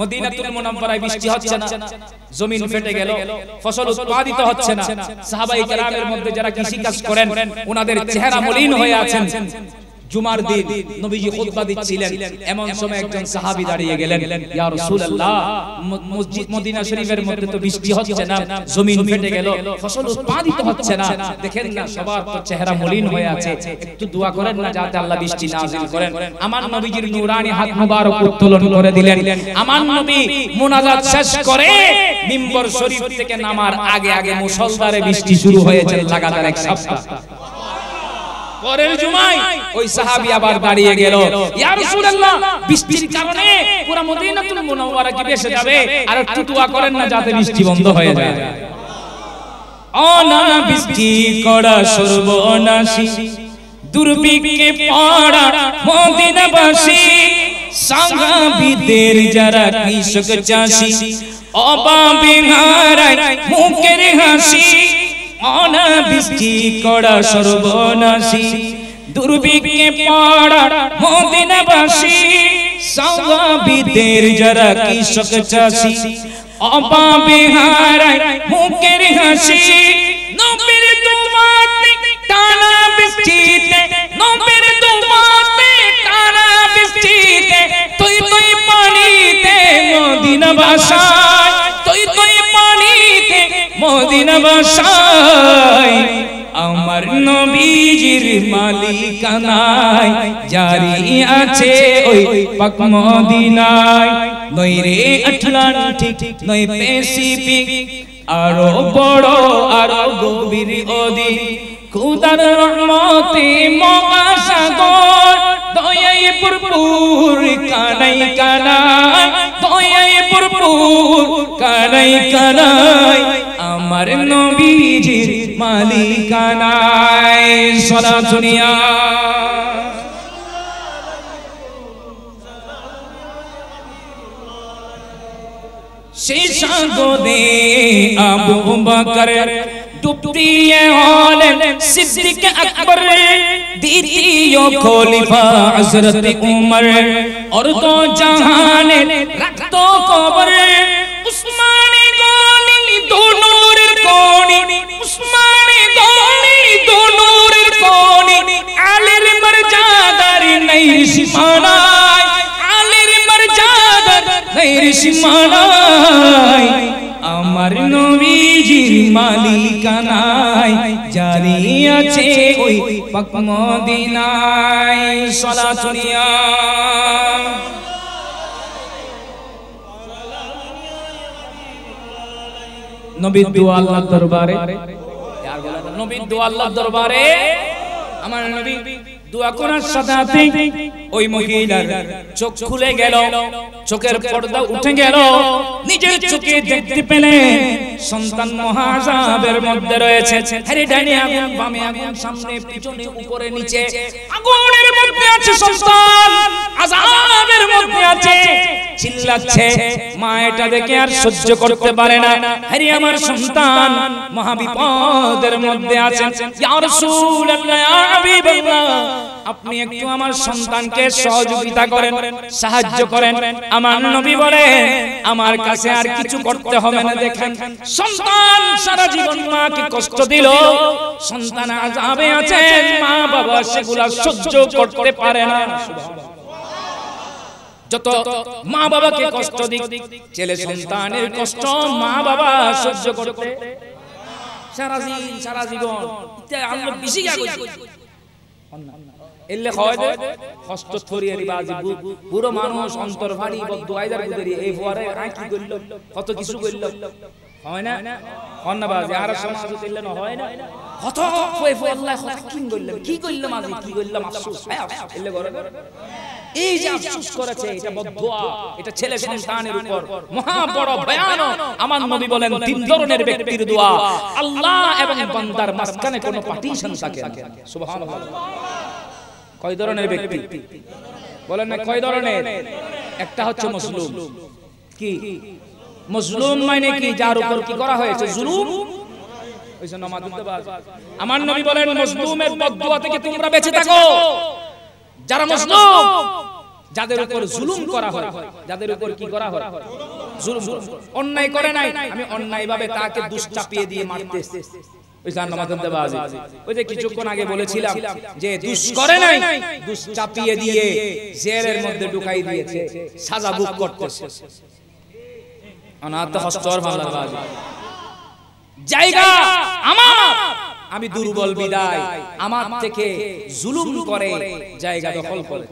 মদিনাতুল মুনাওয়ারায় বৃষ্টি হচ্ছে না, জমিন ফেটে গেল, ফসল উৎপাদিত হচ্ছে না। সাহাবায়ে কেরামের মধ্যে যারা কৃষি কাজ করেন ওনাদের চেহারা মলিন হয়ে আছেন। জুমার দিন নবীজি খুতবা দিচ্ছিলেন, এমন সময় একজন সাহাবী দাঁড়িয়ে গেলেন, ইয়া রাসূলুল্লাহ, মসজিদ মদিনা শরীফের মধ্যে তো বৃষ্টি হচ্ছে না, জমিন ফেটে গেল, ফসল উৎপাদিত হচ্ছে না, দেখেন না সবার তো চেহারা মলিন হয়ে আছে, একটু দোয়া করেন না যাতে আল্লাহ বৃষ্টি নাযিল করেন। আমার নবীজির নূরানি হাত মুবারক উত্তোলন করে দিলেন। আমার নবী মুনাজাত শেষ করে মিম্বর শরীফ থেকে নামার আগে আগে মুসলধারে বৃষ্টি শুরু হয়েছে লাগাতার এক সপ্তাহ। পরের জুমায় ওই সাহাবী আবার দাঁড়িয়ে গেল, ইয়া রাসূলুল্লাহ, বৃষ্টির কারণে পুরো মদিনাতুল মুনাওয়ারা কি ভেসে যাবে, আর একটু দোয়া করেন না যাতে বৃষ্টি বন্ধ হয়ে যায়। অনানা বৃষ্টি কড়া সর্বনাশী, দুর্ভিক্ষে পড়া মদিনাবাসী, সাহাবীদের যারা কৃষক চাষী, অভাবে হারায় মুখের হাসি, অনাবৃষ্টি কড়া সর্বনাশী, দুর্ভিক্ষে পড়া মদিনাবাসী, সাহাবীদের যারা কৃষক চাষী, অভাবে হারায় মুখের হাসি, নবীর দুয়াতে টানা বৃষ্টিতে, নবীর দুয়াতে টানা বৃষ্টিতে, তুই তুই পানিতে মদিনা বাসায়, তুই তুই পানিতে মদিনা বাসায়, আমার নবীজির মালিকানায় জারি আছে ওই পাক মদিনায়। নই রে আটলান্টিক, নই প্যাসিফিক, আরো বড় আরো গভীর নদী, খোদার রহমতে মহাসাগর, দয়ায় ভরপুর কানাই কানাই, দয়ায় ভরপুর কানাই কানাই, আমার নবীজির মালিকানায়। সালাত দুনিয়া সেই সাগরে আবু বকর ডুব দিয়ে হলেন সিদ্দিক আকবর, দ্বিতীয় খলিফা হযরত উমর, অর্ধ জাহানের রাখতো কবর, উসমানী গনি দোনূরের কোনি, উসমানী গনি দোনূরের কোনি, আলীর মর্যাদার নাই সীমানায়, আলীর মর্যাদার নাই সীমানায়, আমার নবীজির মালিকানায় জারি আছে ওই পাক মদিনায়। সালাত দুনিয়া নবীর দোয়া আল্লাহর দরবারে, নবীর দোয়া আল্লাহর দরবারে। আমার নবী দোয়া করার সাথে ওই মহিলার চোখ খুলে গেল, চোখের পর্দা উঠে গেল, নিজের চোখে দেখতে পেলেন সন্তান মহাযাবের মধ্যে রয়েছে। আরে ডানে আগুন, বামে আগুন, সামনে পিছনে উপরে নিচে আগুনের মধ্যে আছে সন্তান, আযাবের মধ্যে আছে, চিল্লাচ্ছে। মা এটা দেখে আর সহ্য করতে পারে না, আরে আমার সন্তান মহাবিপদের মধ্যে আছে। ইয়া রাসূলুল্লাহ, ইয়া হাবিবাল্লাহ, আপনি একটু আমার সন্তানকে সহযোগিতা করেন, সাহায্য করেন। আমার নবী বলেন, আমার কাছে আর কিছু করতে হবে না। দেখেন, সন্তান সারা জীবন মাকে কষ্ট দিল, সন্তান আযাবে আছে, মা বাবা সেগুলা সহ্য করতে পারে না। যত মা বাবাকে কষ্ট দিক, ছেলে সন্তানের কষ্ট মা বাবা সহ্য করতে সারা জীবন আল্লাহ বেশি এলে হয় কষ্ট থরিয়ে বাজি পুরো মানুষ অন্তর ভারী বদুয়াইদার গুদরি এই ফোয়ারে আই কি কইল, কত কিছু কইল, হয় না কন্না বাজি আর সমাজ কইলে না, হয় না কত কই ফো আল্লাহ কত কি কইল, কি কইল মাঝি, কি কইলাম আফসোস, এলে করে এই যে আফসোস করেছে, এটা বদদুয়া, এটা ছেলে সন্তানের উপর মহা বড় ভয়ানক। আমার নবী বলেন, তিন ধরনের ব্যক্তির দোয়া আল্লাহ এবং বান্দার মাঝখানে কোনো পার্টিশন থাকে না। সুবহানাল্লাহ। কয় ধরনের ব্যক্তি বলেন না, কয় ধরনের? একটা হচ্ছে মজলুম। কি মজলুম মানে কি? যার উপর কি করা হয়েছে জুলুম হইছে, নামাজ পড়তে বাজ। আমার নবী বলেন, মজলুমের বদদুয়া থেকে তোমরা বেঁচে থাকো। যারা মজলুম, যাদের উপর জুলুম করা হয়, যাদের উপর কি করা হয় জুলুম, অন্যায় করে নাই, আমি অন্যায় ভাবে তাকে দুষ চাপিয়ে দিয়ে মারতেছি, ওই জান্নাতের দেবাজি ওই যে কিছুক্ষণ আগে বলেছিলাম যে দুষ করে নাই, দুষ চাপিয়ে দিয়ে জেলের মধ্যে ঢুকাই দিয়েছে, সাজা ভোগ করতেছে। অনাথ হস্তর বাংলাবাজি জায়গা আমার, আমি দুর্বল বিদায় আমার থেকে জুলুম করে জায়গা দখল করে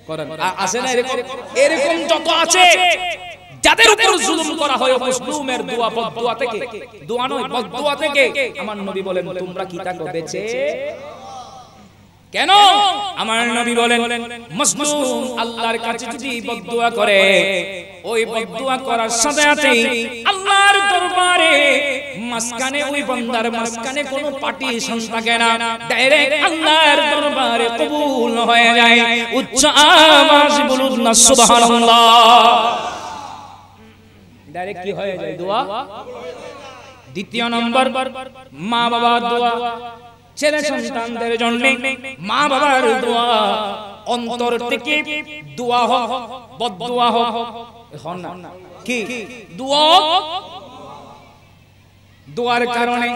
করেন। আছে না এরকম? এরকম যত আছে যাদের উপর জুলুম করা হয় মুসলিমের দোয়া বদদোয়া থেকে, দোয়া নয় বদদোয়া থেকে, আমার নবী বলেন তোমরা কি তা করেছে? কেন? আমার নবী বলেন মুসলিম আল্লাহর কাছে যদি বদদোয়া করে, ওই বদদোয়া করার সাথে সাথে আল্লাহর দরবারে মাঝখানে ওই বান্দার মাঝখানে কোনো পার্টিশন থাকে না, ডাইরেক্ট আল্লাহর দরবারে কবুল হয়ে যায়। উচ্চ আওয়াজে বলুন না সুবহানাল্লাহ। ডাইরেক্ট কি হয়ে যায়? দোয়া। দ্বিতীয় নম্বর মা বাবার দোয়া, ছেলে সন্তানদের জন্য মা বাবার দোয়া, অন্তর থেকে দোয়া হোক বদদোয়া হোক, হন না কি দোয়া? দোয়ার কারণে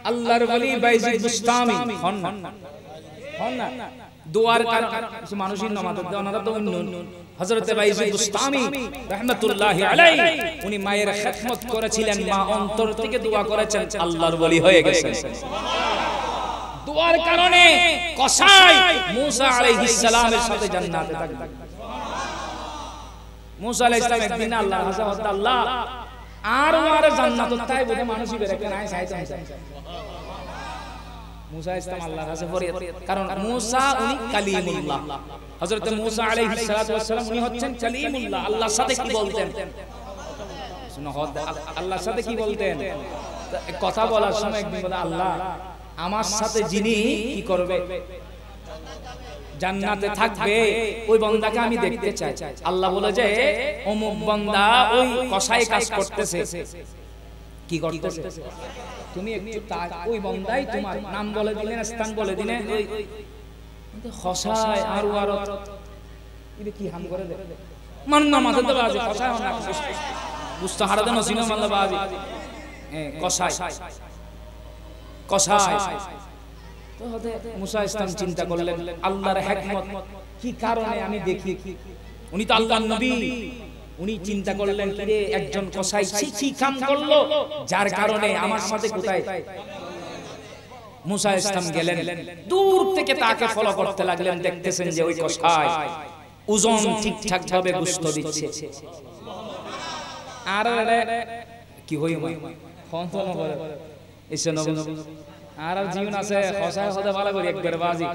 আল্লাহর ওলি বাইজিদ বুস্তামি হন না, দোয়ার কারণে মানুষের নামাজের দেওয়া না তো হযরত বাইজিদ বুস্তামি রাহমাতুল্লাহি আলাইহি উনি মায়ের খিদমত করেছিলেন, মা অন্তর থেকে দোয়া করেছেন, আল্লাহর ওলি হয়ে গেছেন। দোয়ার কারণে কসাই মুসা আলাইহিস সালামের সাথে জান্নাতে থাকবে। মুসা আলাইহিস সালাম একদিন আল্লাহর কাছে বলতে, আল্লাহ আর ওয়ার জান্নাত তাই বলে মানুষই বের করে নাই চাইতে। মুসা আলাইহিস সালাম আল্লাহর কাছে ফরিয়াদ, কারণ মুসা উনি কালিমুল্লাহ, হযরত মুসা আলাইহিস সালাতু ওয়াস সালাম উনি হচ্ছেন কালিমুল্লাহ, আল্লাহর সাথে কি বলতেন? শুনো, আল্লাহর সাথে কি বলতেন? কথা বলার সময় একদিন বলে, আল্লাহ আমার সাথে যিনি কি করবে জান্নাতে থাকবে ওই বান্দাকে আমি দেখতে চাই। আল্লাহ বলে যে অমুক বান্দা ওই কসাই কাজ করতেছে, কি করতেছে তুমি একটু ওই বান্দাই তোমার নাম বলে দিলেন, স্থান বলে দিলেন, ওই কসাই আর ওয়ারত এটা কি হাম করে দে মান না মাথা তো বাজে কসাই না মুস্তাহারা দেন সিনা মাল্লা বাজে কসাই কসাই। তো হতে মুসা ইসলাম চিন্তা করলেন আল্লাহর হিকমত কি কারণে আমি দেখি, উনি তো আল্লাহর নবী, উনি চিন্তা করলেন যে একজন কসাই কি কাম করলো যার কারণে আমার সাথে কোথায়। মুসা ইসলাম গেলেন, দূর থেকে তাকে ফলো করতে লাগলেন, দেখতেছেন যে ওই কসাই ওজন ঠিকঠাক ভাবে গোশত দিচ্ছে। আর কি হই ফোন ফোন করে এসে আর জীবন আছে কসাই হতে ভালো করে একবার বাজি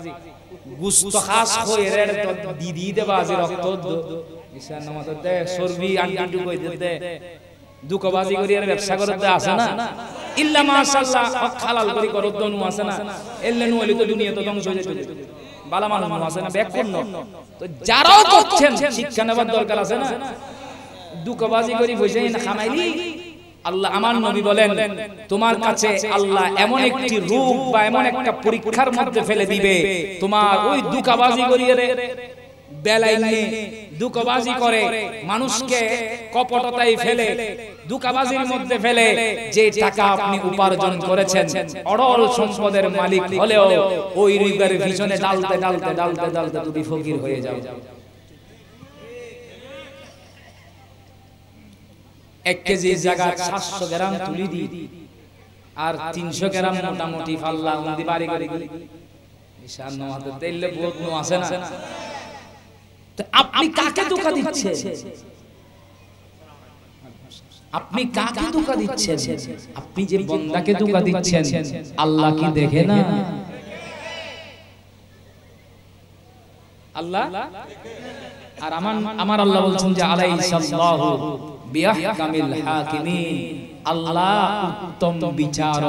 গোশত খাস হই রেড তো দিদি দে বাজি রক্ত ঈশা নামাজ দে সরবি আন্টি কই দে দুকবাজি করি আর ব্যবসা করতে আসে না, ইল্লা মাশাআল্লাহ হক হালাল করি করত নু আছে না, এল্লে নু হলি তো দুনিয়া তো ধ্বংস হয়ে যাবে, বালা মানুষ আছে না ব্যাক করন। তো যারাও করছেন শিক্ষা নেবার দরকার আছে না, দুকবাজি করি বসে না খামাইলি। আল্লাহ আমার নবী বলেন তোমার কাছে আল্লাহ এমন একটি রূপ বা এমন একটা পরীক্ষার মধ্যে ফেলে দিবে, তোমার ওই দুকাবাজি করিয়ে বেলাইনে দুকবাজি করে মানুষকে কপটতায় ফেলে দুকাবাজির মধ্যে ফেলে যে টাকা আপনি উপার্জন করেছেন অঢল সম্পদের মালিক হলেও ওই রিগার পিছনে ডালতে ডালতে ডালতে ডালতে তুমি ফকির হয়ে যাও। 1 কেজি জায়গা 700 গ্রাম তুলি দি আর 300 গ্রাম মোটামুটি ফাল্লা উন্দি বাড়ি করে বিশাল নমাতে তেলে বহুত নো আছে না। তো আপনি কাকে ধোঁকা দিচ্ছেন? আপনি কাকে ধোঁকা দিচ্ছেন? আপনি যে বান্দাকে ধোঁকা দিচ্ছেন আল্লাহ কি দেখে না? আল্লাহ আর আমার আল্লাহ বলছেন যে আলাইহিসসাল্লাহু বিআহকামিল হাকিমিন, আল্লাহ উত্তম বিচারক।